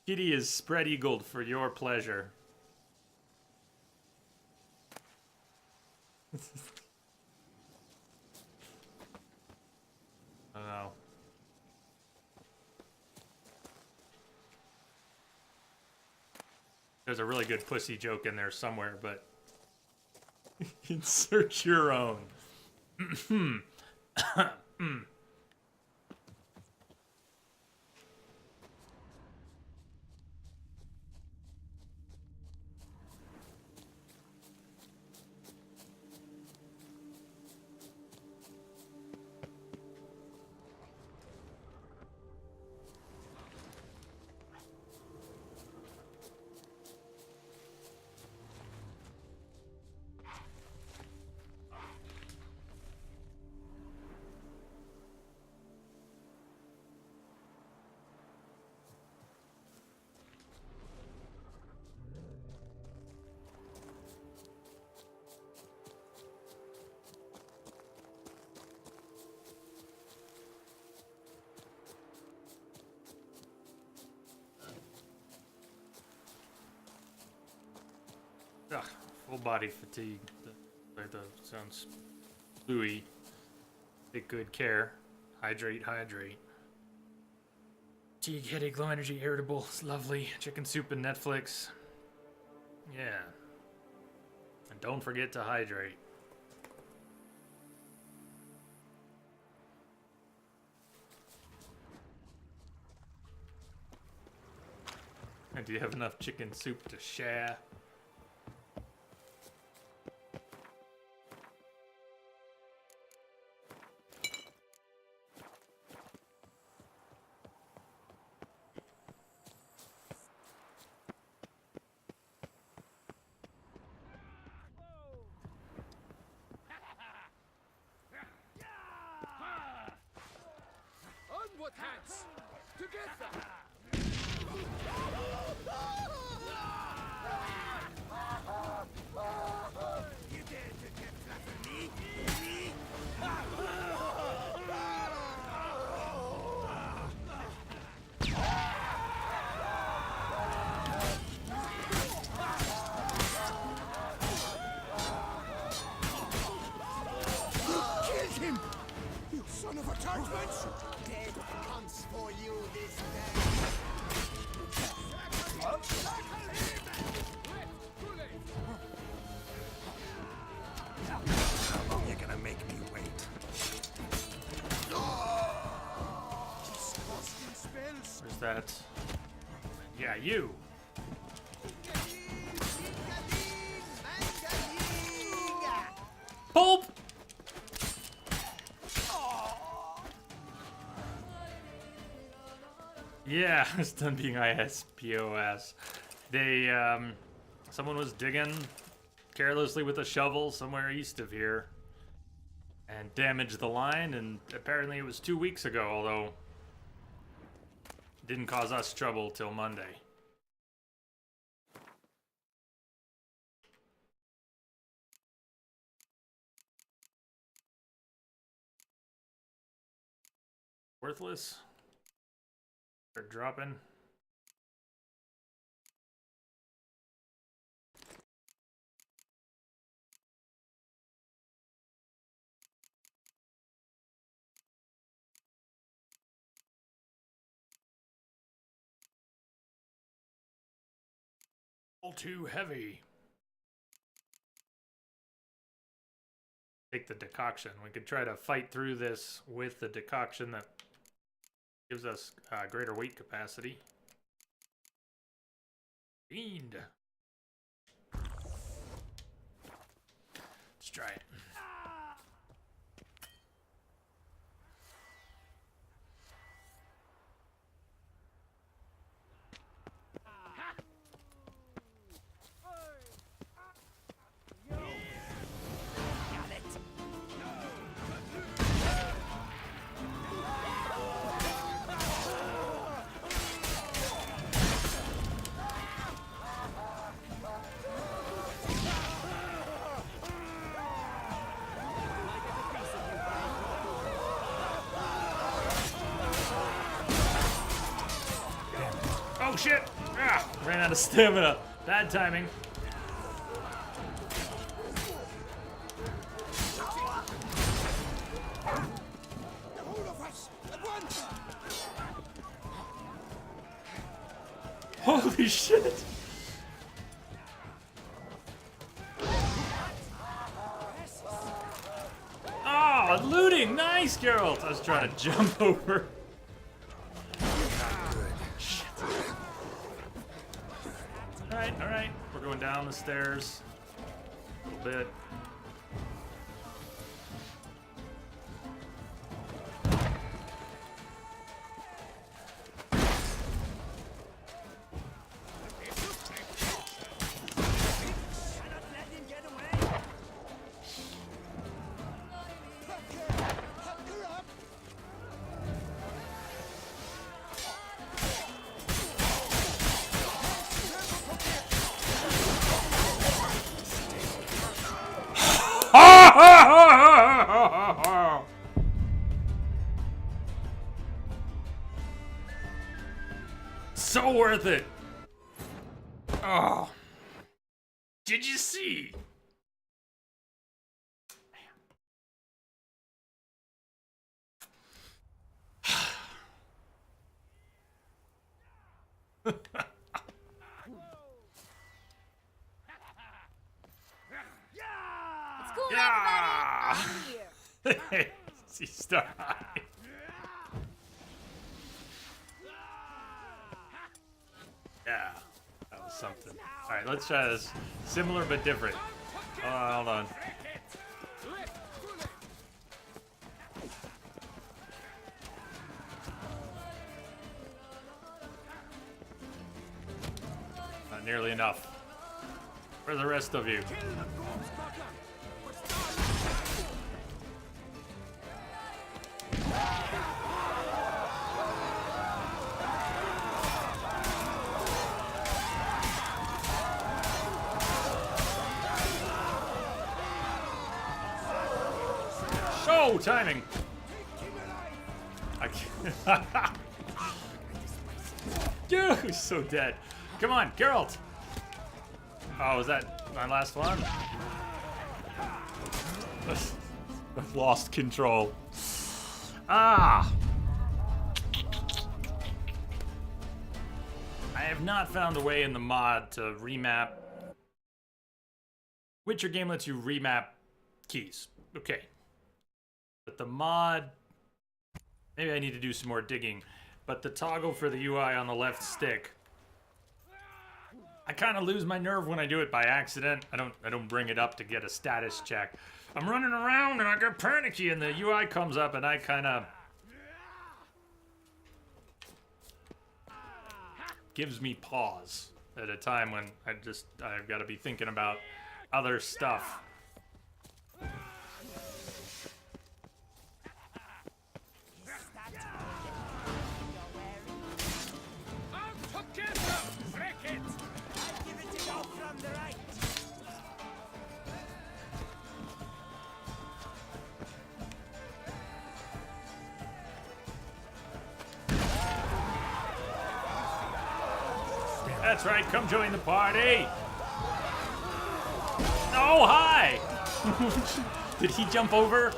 Kitty is spread eagled for your pleasure. I don't know. There's a really good pussy joke in there somewhere, but insert your own. Ugh, full body fatigue. That sounds fluey. Take good care. Hydrate, hydrate. Fatigue, headache, low energy, irritable. It's lovely. Chicken soup and Netflix. Yeah. And don't forget to hydrate. And do you have enough chicken soup to share? Onward, hands! Together! once, dead comes for you this day. How long you gonna make me wait? Disgusting spells. Where's that? Yeah, you. Pulp! Yeah, I was done being ISPOS. They, someone was digging carelessly with a shovel somewhere east of here and damaged the line, and apparently it was 2 weeks ago, although it didn't cause us trouble till Monday. Worthless. They're dropping. All too heavy. Take the decoction. We could try to fight through this with the decoction that gives us greater weight capacity. Fiend. Let's try it. Oh shit! Ah, ran out of stamina. Bad timing. The whole of us at once. Holy shit! Oh, looting! Nice, Geralt! I was trying to jump over. Alright. We're going down the stairs. A little bit. So worth it. Oh. Did you see? It's cool, Yeah. everybody. I'm here. See star. Yeah, that was something. All right, let's try this. Similar but different. Hold on. Not nearly enough. Where are the rest of you? Show timing. I can't. Dude, he's so dead. Come on, Geralt. Oh, was that my last one? I've lost control. Ah! I have not found a way in the mod to remap. Witcher game lets you remap keys. Okay. But the mod... Maybe I need to do some more digging. But the toggle for the UI on the left stick... I kind of lose my nerve when I do it by accident. I don't bring it up to get a status check. I'm running around and I get panicky and the UI comes up and I kind of... gives me pause at a time when I've got to be thinking about other stuff. That's right, come join the party! Oh, hi! Did he jump over?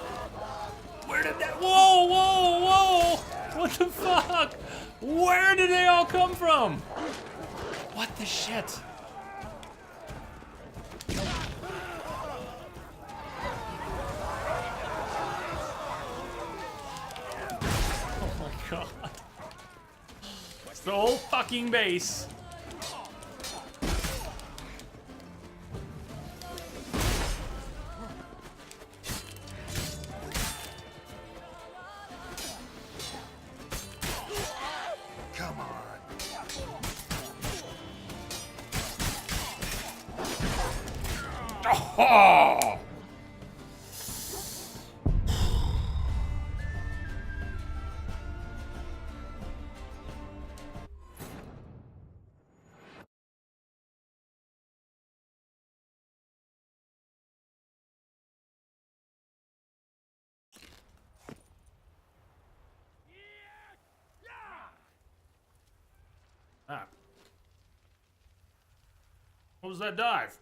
Where did that... Whoa, whoa, whoa! What the fuck? Where did they all come from? What the shit? Oh my god. It's the whole fucking base. Oh! Ah. What was that dive?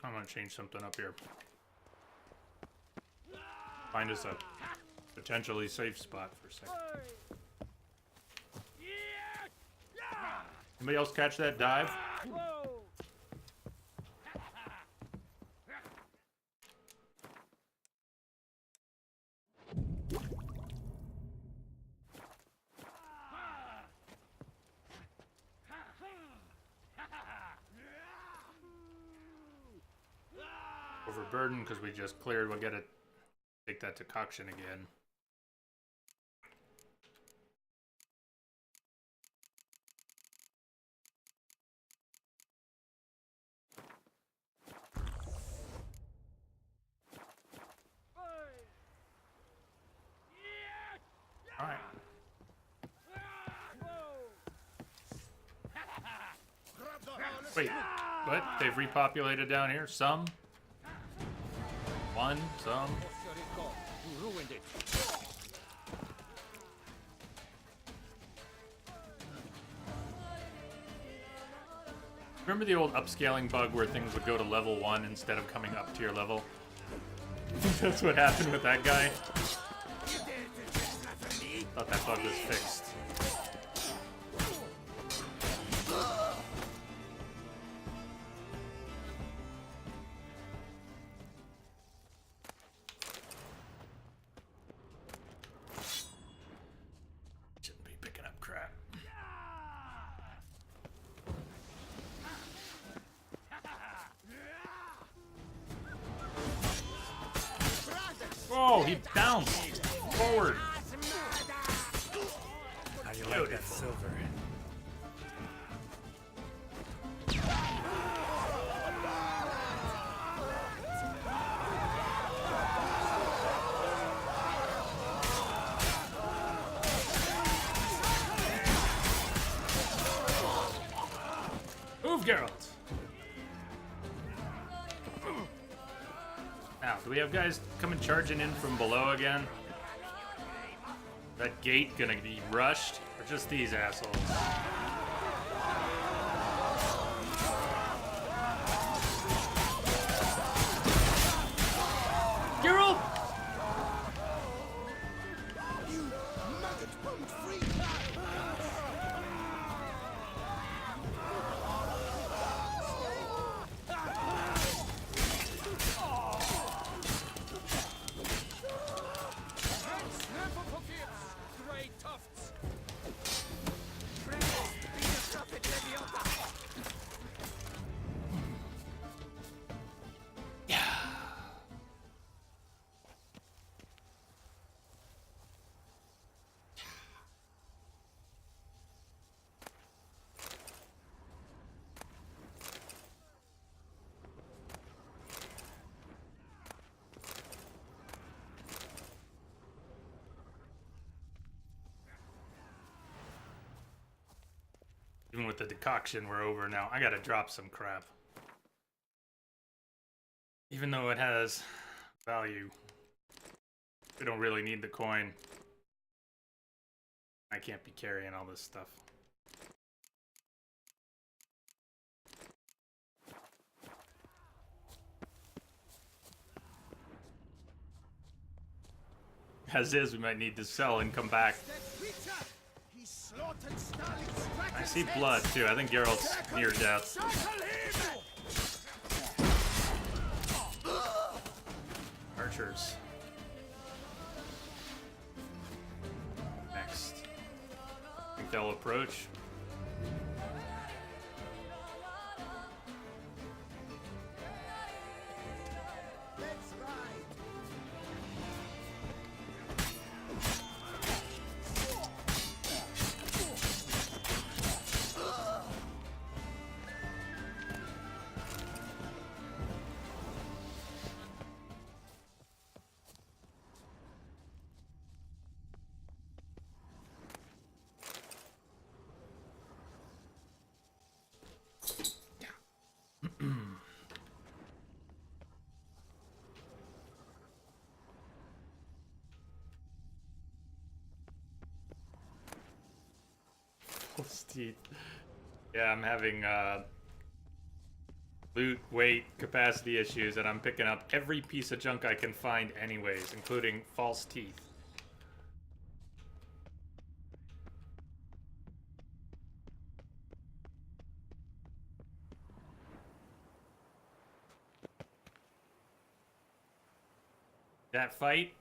I'm gonna change something up here. Find us a potentially safe spot for a second. Anybody else catch that dive? Overburden because we just cleared. We'll get it. Take that to Coction again. All right. Wait, what? They've repopulated down here? Some? One, some. Remember the old upscaling bug where things would go to level 1 instead of coming up to your level? That's what happened with that guy. Thought that bug was fixed. Oh, he bounced forward. How do you like that silver? Move, Geralt. Now, do we have guys coming charging in from below again? That gate gonna be rushed? Or just these assholes? Even with the decoction, we're over now. I gotta drop some crap. Even though it has value, we don't really need the coin. I can't be carrying all this stuff. As is, we might need to sell and come back. I see blood too. I think Geralt's near death. Archers. Next. I think they'll approach. Yeah, I'm having loot, weight, capacity issues, and I'm picking up every piece of junk I can find anyways, including false teeth. That fight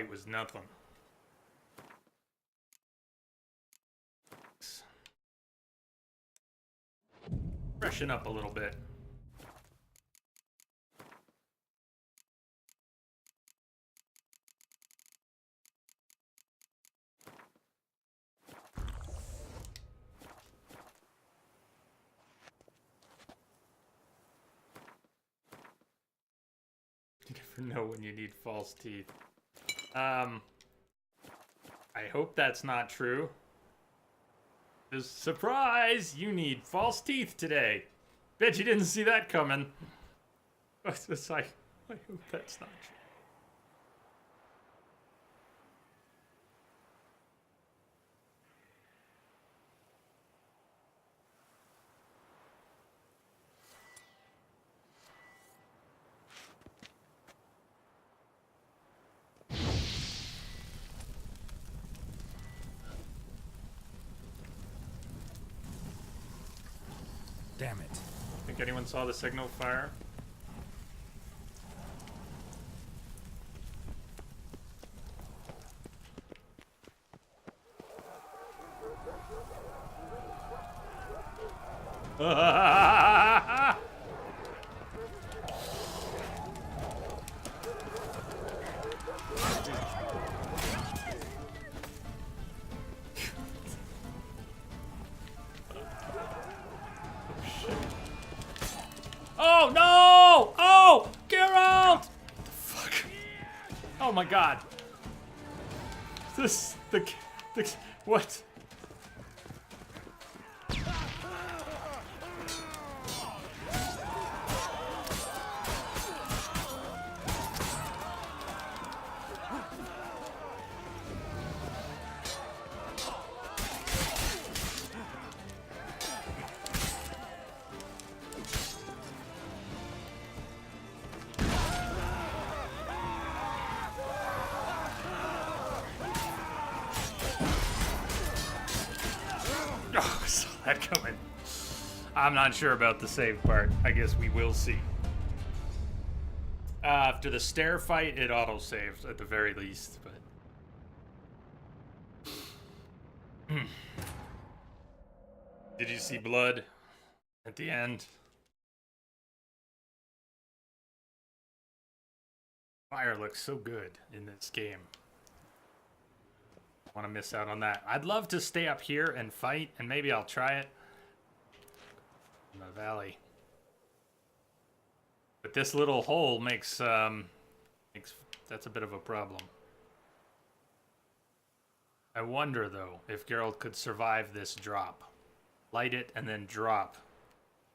was nothing. Freshen up a little bit. You never know when you need false teeth. I hope that's not true. Just surprise! You need false teeth today. Bet you didn't see that coming. It's like, I hope that's not true. Damn it. Think anyone saw the signal fire? Oh no! Oh, Geralt! What the fuck? Oh my god! This the what? Oh, I saw that coming. I'm not sure about the save part. I guess we will see. After the stair fight, it auto-saves at the very least, but... Did you see blood at the end? Fire looks so good in this game. Want to miss out on that. I'd love to stay up here and fight, and maybe I'll try it in the valley. But this little hole makes that's a bit of a problem. I wonder though if Geralt could survive this drop. light it, and then drop.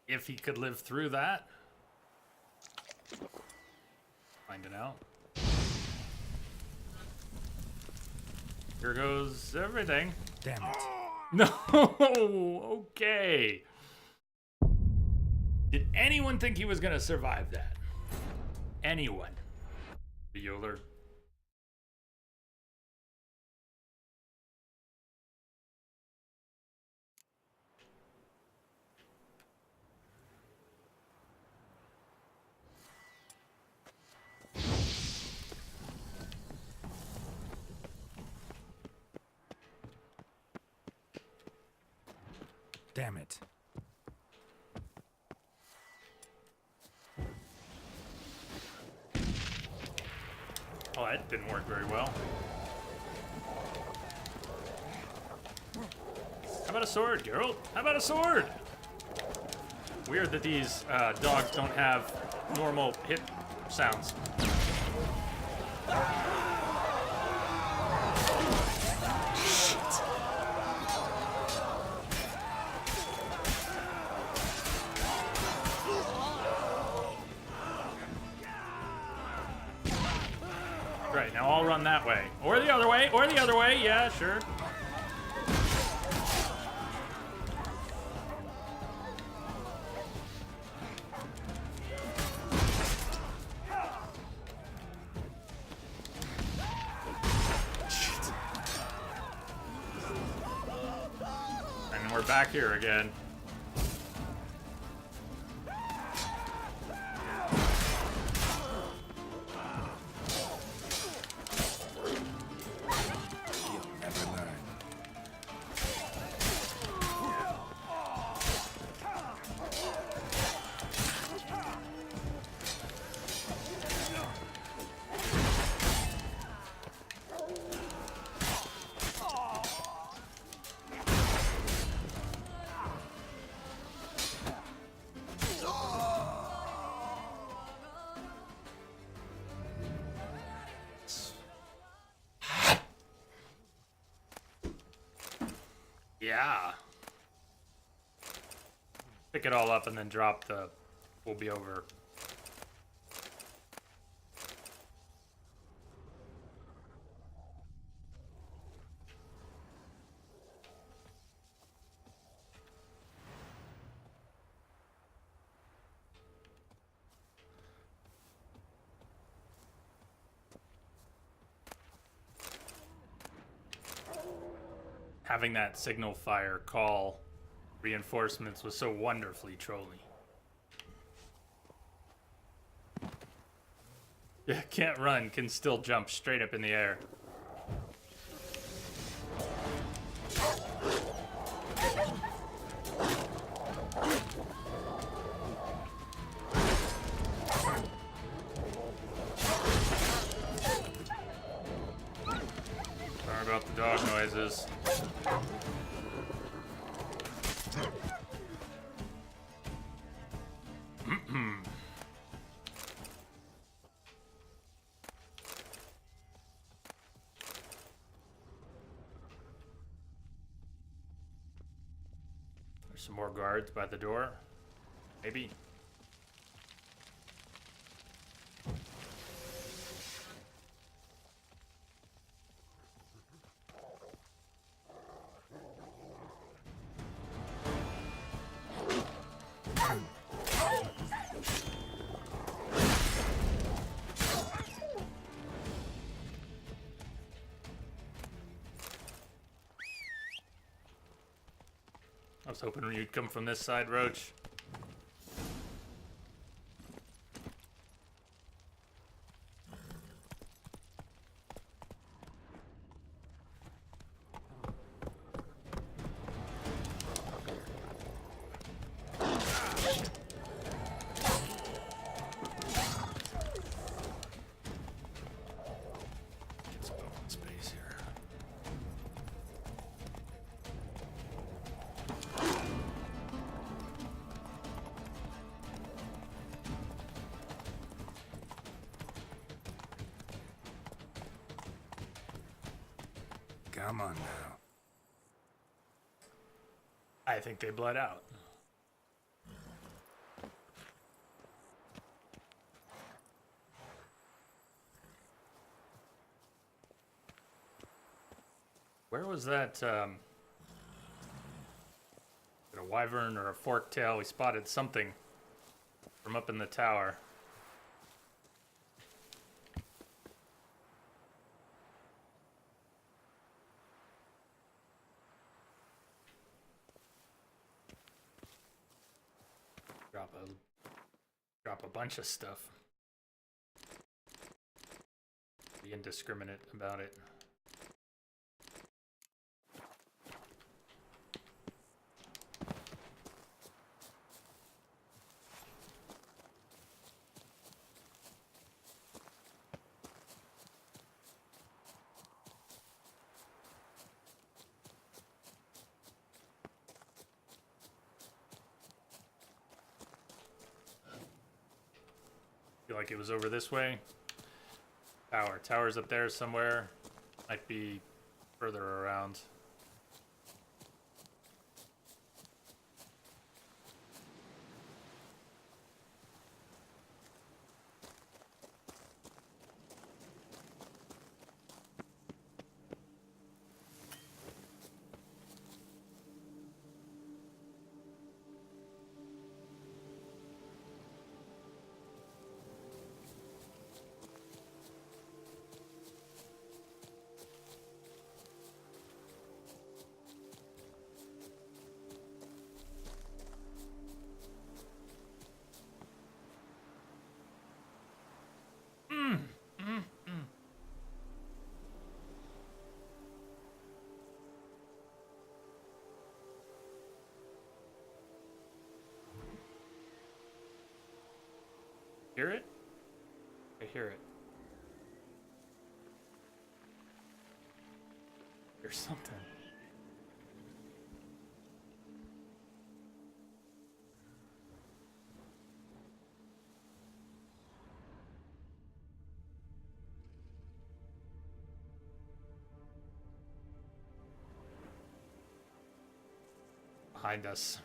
If he could live through that. Find it out. Here goes everything. Damn it. No! Okay. Did anyone think he was going to survive that? Anyone? Bueller. Damn it. Oh, that didn't work very well. How about a sword, Geralt? How about a sword? Weird that these dogs don't have normal hit sounds. Right, now I'll run that way. Or the other way, or the other way, yeah, sure. And we're back here again. Never learn. Yeah. Pick it all up and then drop the... We'll be over. Having that signal fire call reinforcements was so wonderfully trolly. Yeah, can't run, can still jump straight up in the air. Sorry about the dog noises. There's some more guards by the door. Maybe. I was hoping you'd come from this side, Roach. Get some open space here. Come on now. I think they bled out. Where was that, a wyvern or a forked tail? We spotted something from up in the tower. Drop a bunch of stuff. Be indiscriminate about it. Feel like it was over this way. Tower's up there somewhere. Might be further around. Hear it? I hear it. There's something. Behind us.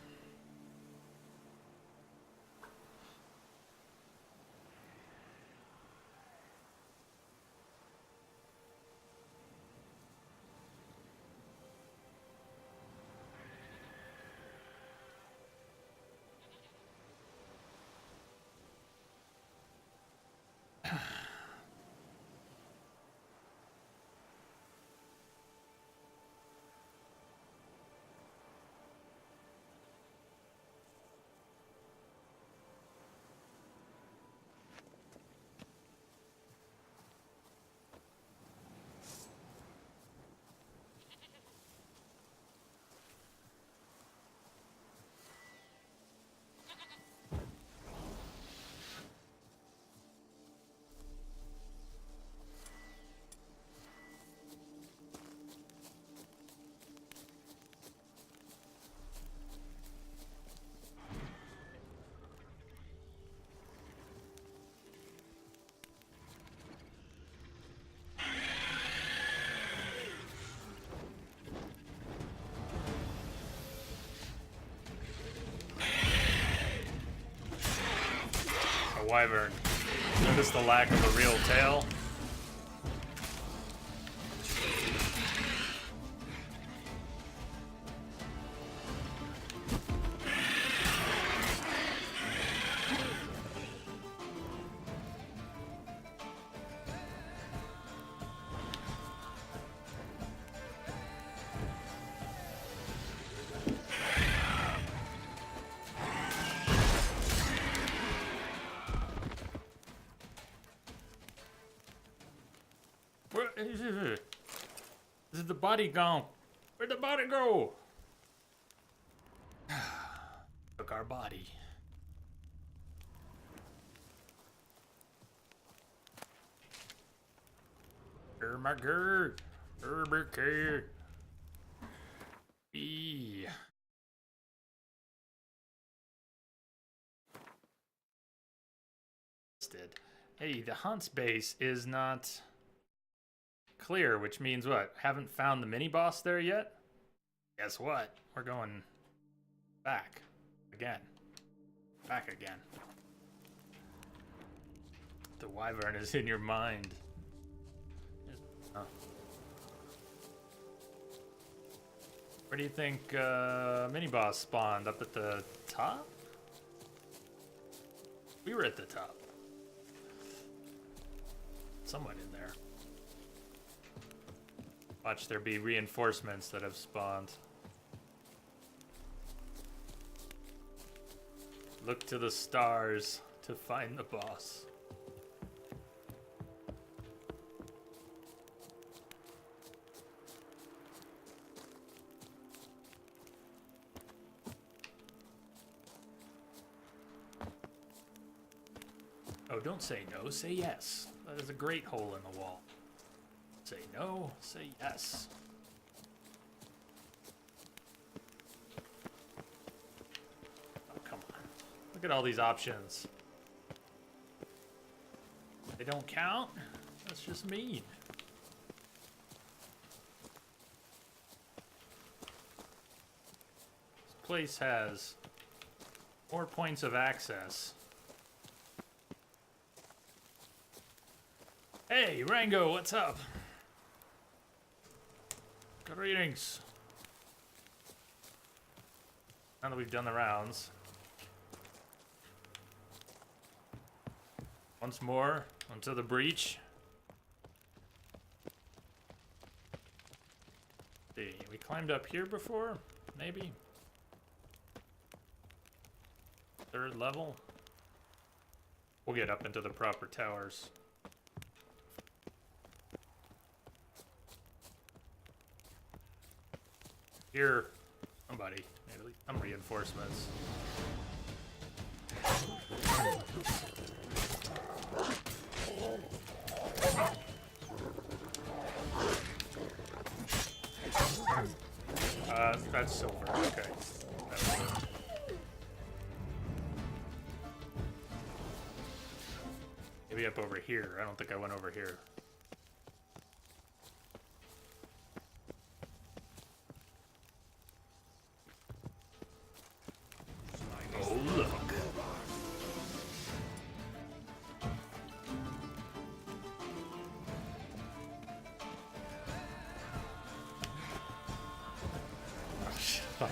Wyvern. Notice the lack of a real tail. Is the body gone? Where'd the body go? Took our body. My girl. Hey, the Hunt's base is not clear, which means what? Haven't found the mini boss there yet? Guess what? We're going Back. Again. Back again. The wyvern is in your mind. Oh. Where do you think mini-boss spawned? Up at the top? We were at the top. Somewhat in there. Watch there be reinforcements that have spawned. Look to the stars to find the boss. Oh, don't say no, say yes. That is a great hole in the wall. Say no, say yes. Oh, come on. Look at all these options. They don't count? That's just mean. This place has more points of access. Hey, Rango, what's up? Greetings. Now that we've done the rounds. Once more, onto the breach. See, we climbed up here before? Maybe? 3rd level? We'll get up into the proper towers. Here, somebody, maybe some reinforcements. That's silver, okay. Maybe up over here. I don't think I went over here. Oh, look. Oh,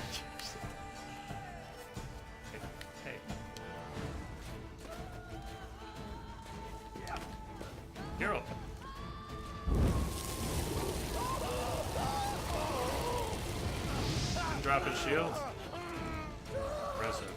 hey. Hero. Drop his shield. Impressive.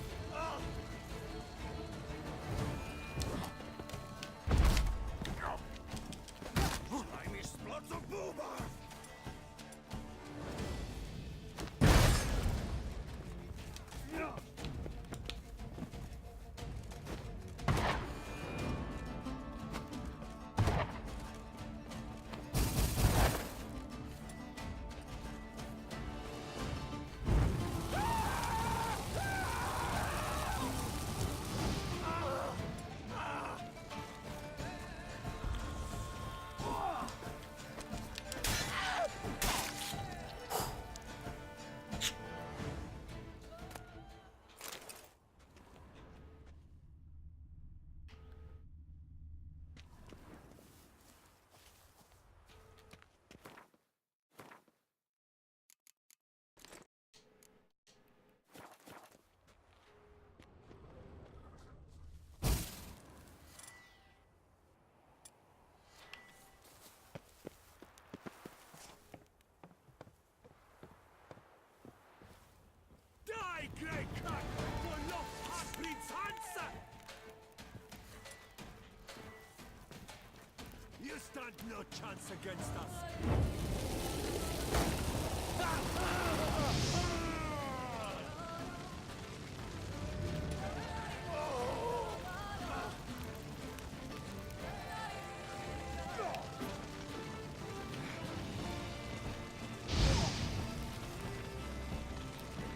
You stand no chance against us.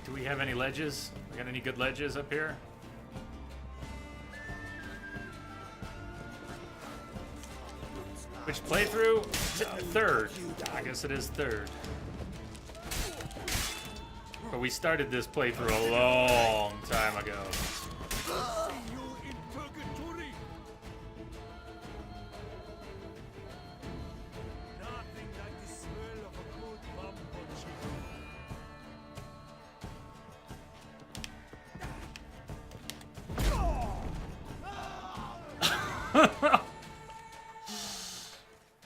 Do we have any ledges? We got any good ledges up here? Which playthrough? 3rd. I guess it is 3rd. But we started this playthrough a long time ago. See you in purgatory. Nothing like the smell of a good bumbo chicken.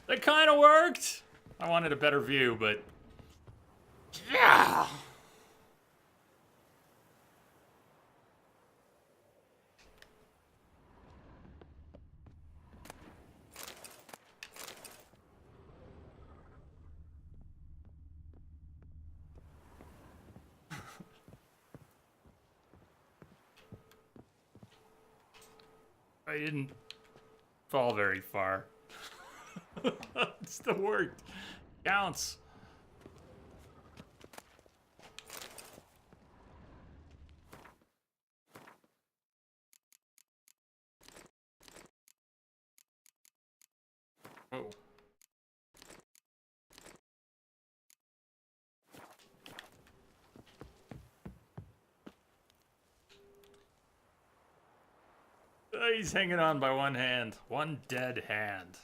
That kind of worked. I wanted a better view, but yeah. I didn't fall very far. It still worked. Counts. Oh. He's hanging on by one hand. One dead hand.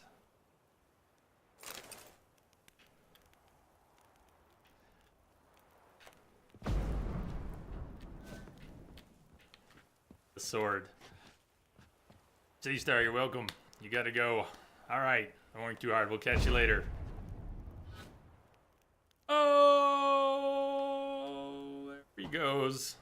The sword. C-Star, you're welcome. You gotta go. Alright, don't work too hard. We'll catch you later. Oh, there he goes.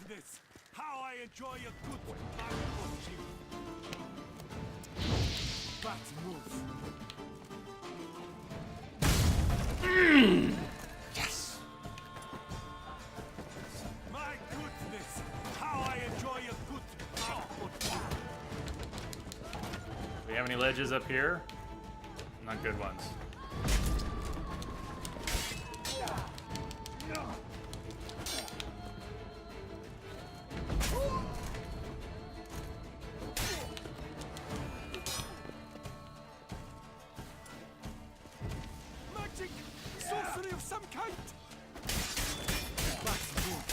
Goodness, how I enjoy a good bumbo chicken. That move. Yes! My goodness, how I enjoy a good bumbo chicken. Do we have any ledges up here? Not good ones. Magic! Sorcery of some kind! That's good.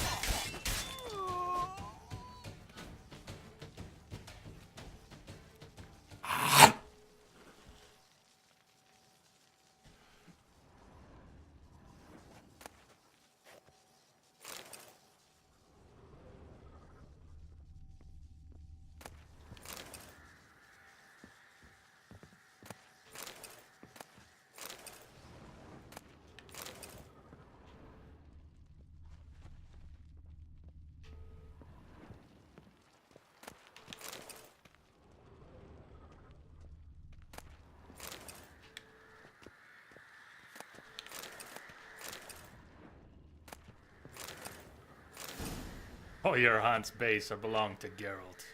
Oh, you're Hans's base or belong to Geralt.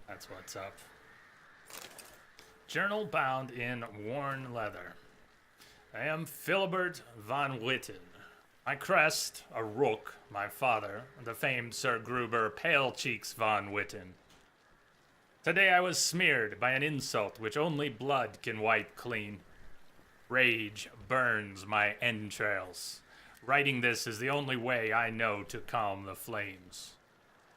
That's what's up. Journal bound in worn leather. I am Philibert von Witten. My crest, a rook, my father, the famed Sir Gruber Pale-Cheeks von Witten. Today I was smeared by an insult which only blood can wipe clean. Rage burns my entrails. Writing this is the only way I know to calm the flames.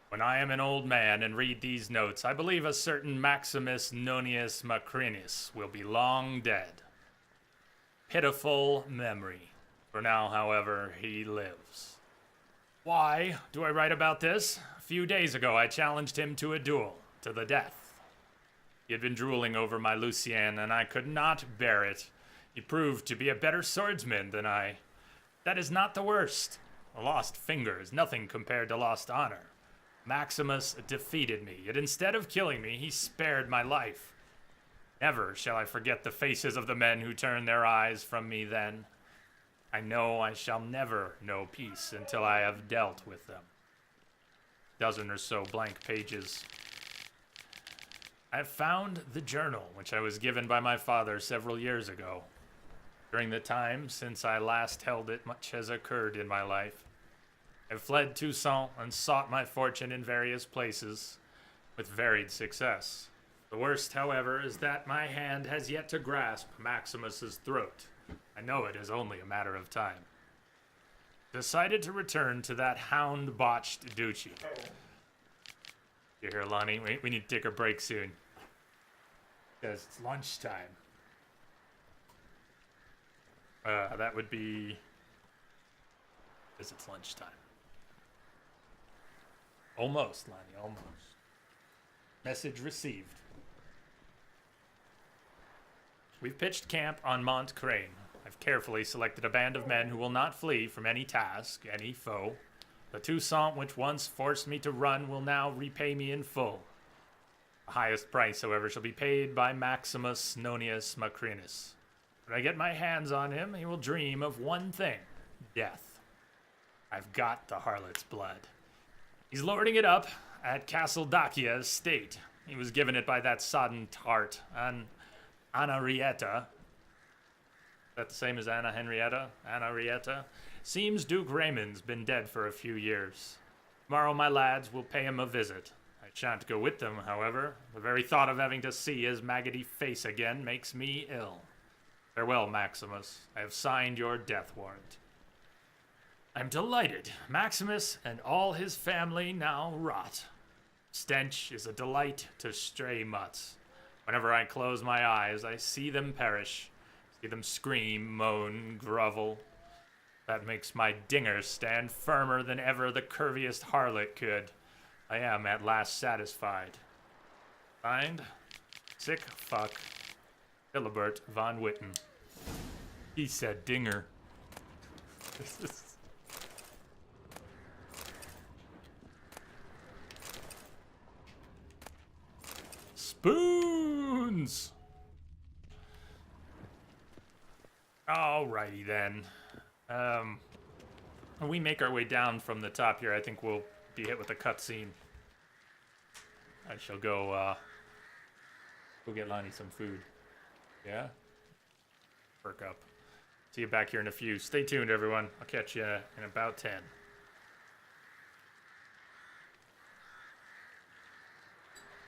When I am an old man and read these notes, I believe a certain Maximus Nonius Macrinis will be long dead. Pitiful memory. For now, however, he lives. Why do I write about this? A few days ago, I challenged him to a duel, to the death. He had been drooling over my Lucien, and I could not bear it. He proved to be a better swordsman than I. That is not the worst. A lost finger is nothing compared to lost honor. Maximus defeated me, yet instead of killing me, he spared my life. Never shall I forget the faces of the men who turned their eyes from me then. I know I shall never know peace until I have dealt with them. Dozen or so blank pages. I have found the journal which I was given by my father several years ago. During the time since I last held it, much has occurred in my life. I have fled Toussaint and sought my fortune in various places, with varied success. The worst, however, is that my hand has yet to grasp Maximus's throat. I know it is only a matter of time. Decided to return to that hound-botched Duchy. You hear, Lonnie? We need to take a break soon. Because it's lunchtime. That would be... Because it's lunchtime. Almost, Lonnie, almost. Message received. We've pitched camp on Mont Crane. I've carefully selected a band of men who will not flee from any task, any foe. The Toussaint which once forced me to run will now repay me in full. The highest price, however, shall be paid by Maximus Nonius Macrinus. When I get my hands on him, he will dream of one thing: death. I've got the harlot's blood. He's lording it up at Castle Dacia estate. He was given it by that sodden tart, Anarietta. Is that the same as Anna Henrietta? Anarietta? Seems Duke Raymond's been dead for a few years. Tomorrow my lads will pay him a visit. I shan't go with them, however. The very thought of having to see his maggoty face again makes me ill. Farewell, Maximus. I have signed your death warrant. I'm delighted. Maximus and all his family now rot. Stench is a delight to stray mutts. Whenever I close my eyes, I see them perish. See them scream, moan, grovel. That makes my dinger stand firmer than ever the curviest harlot could. I am at last satisfied. Signed, sick fuck, Philibert von Witten. He said dinger. Spoons! Alrighty then. When we make our way down from the top here, I think we'll be hit with a cutscene. I shall go get Lonnie some food. Yeah? Perk up. See you back here in a few. Stay tuned, everyone. I'll catch you in about 10.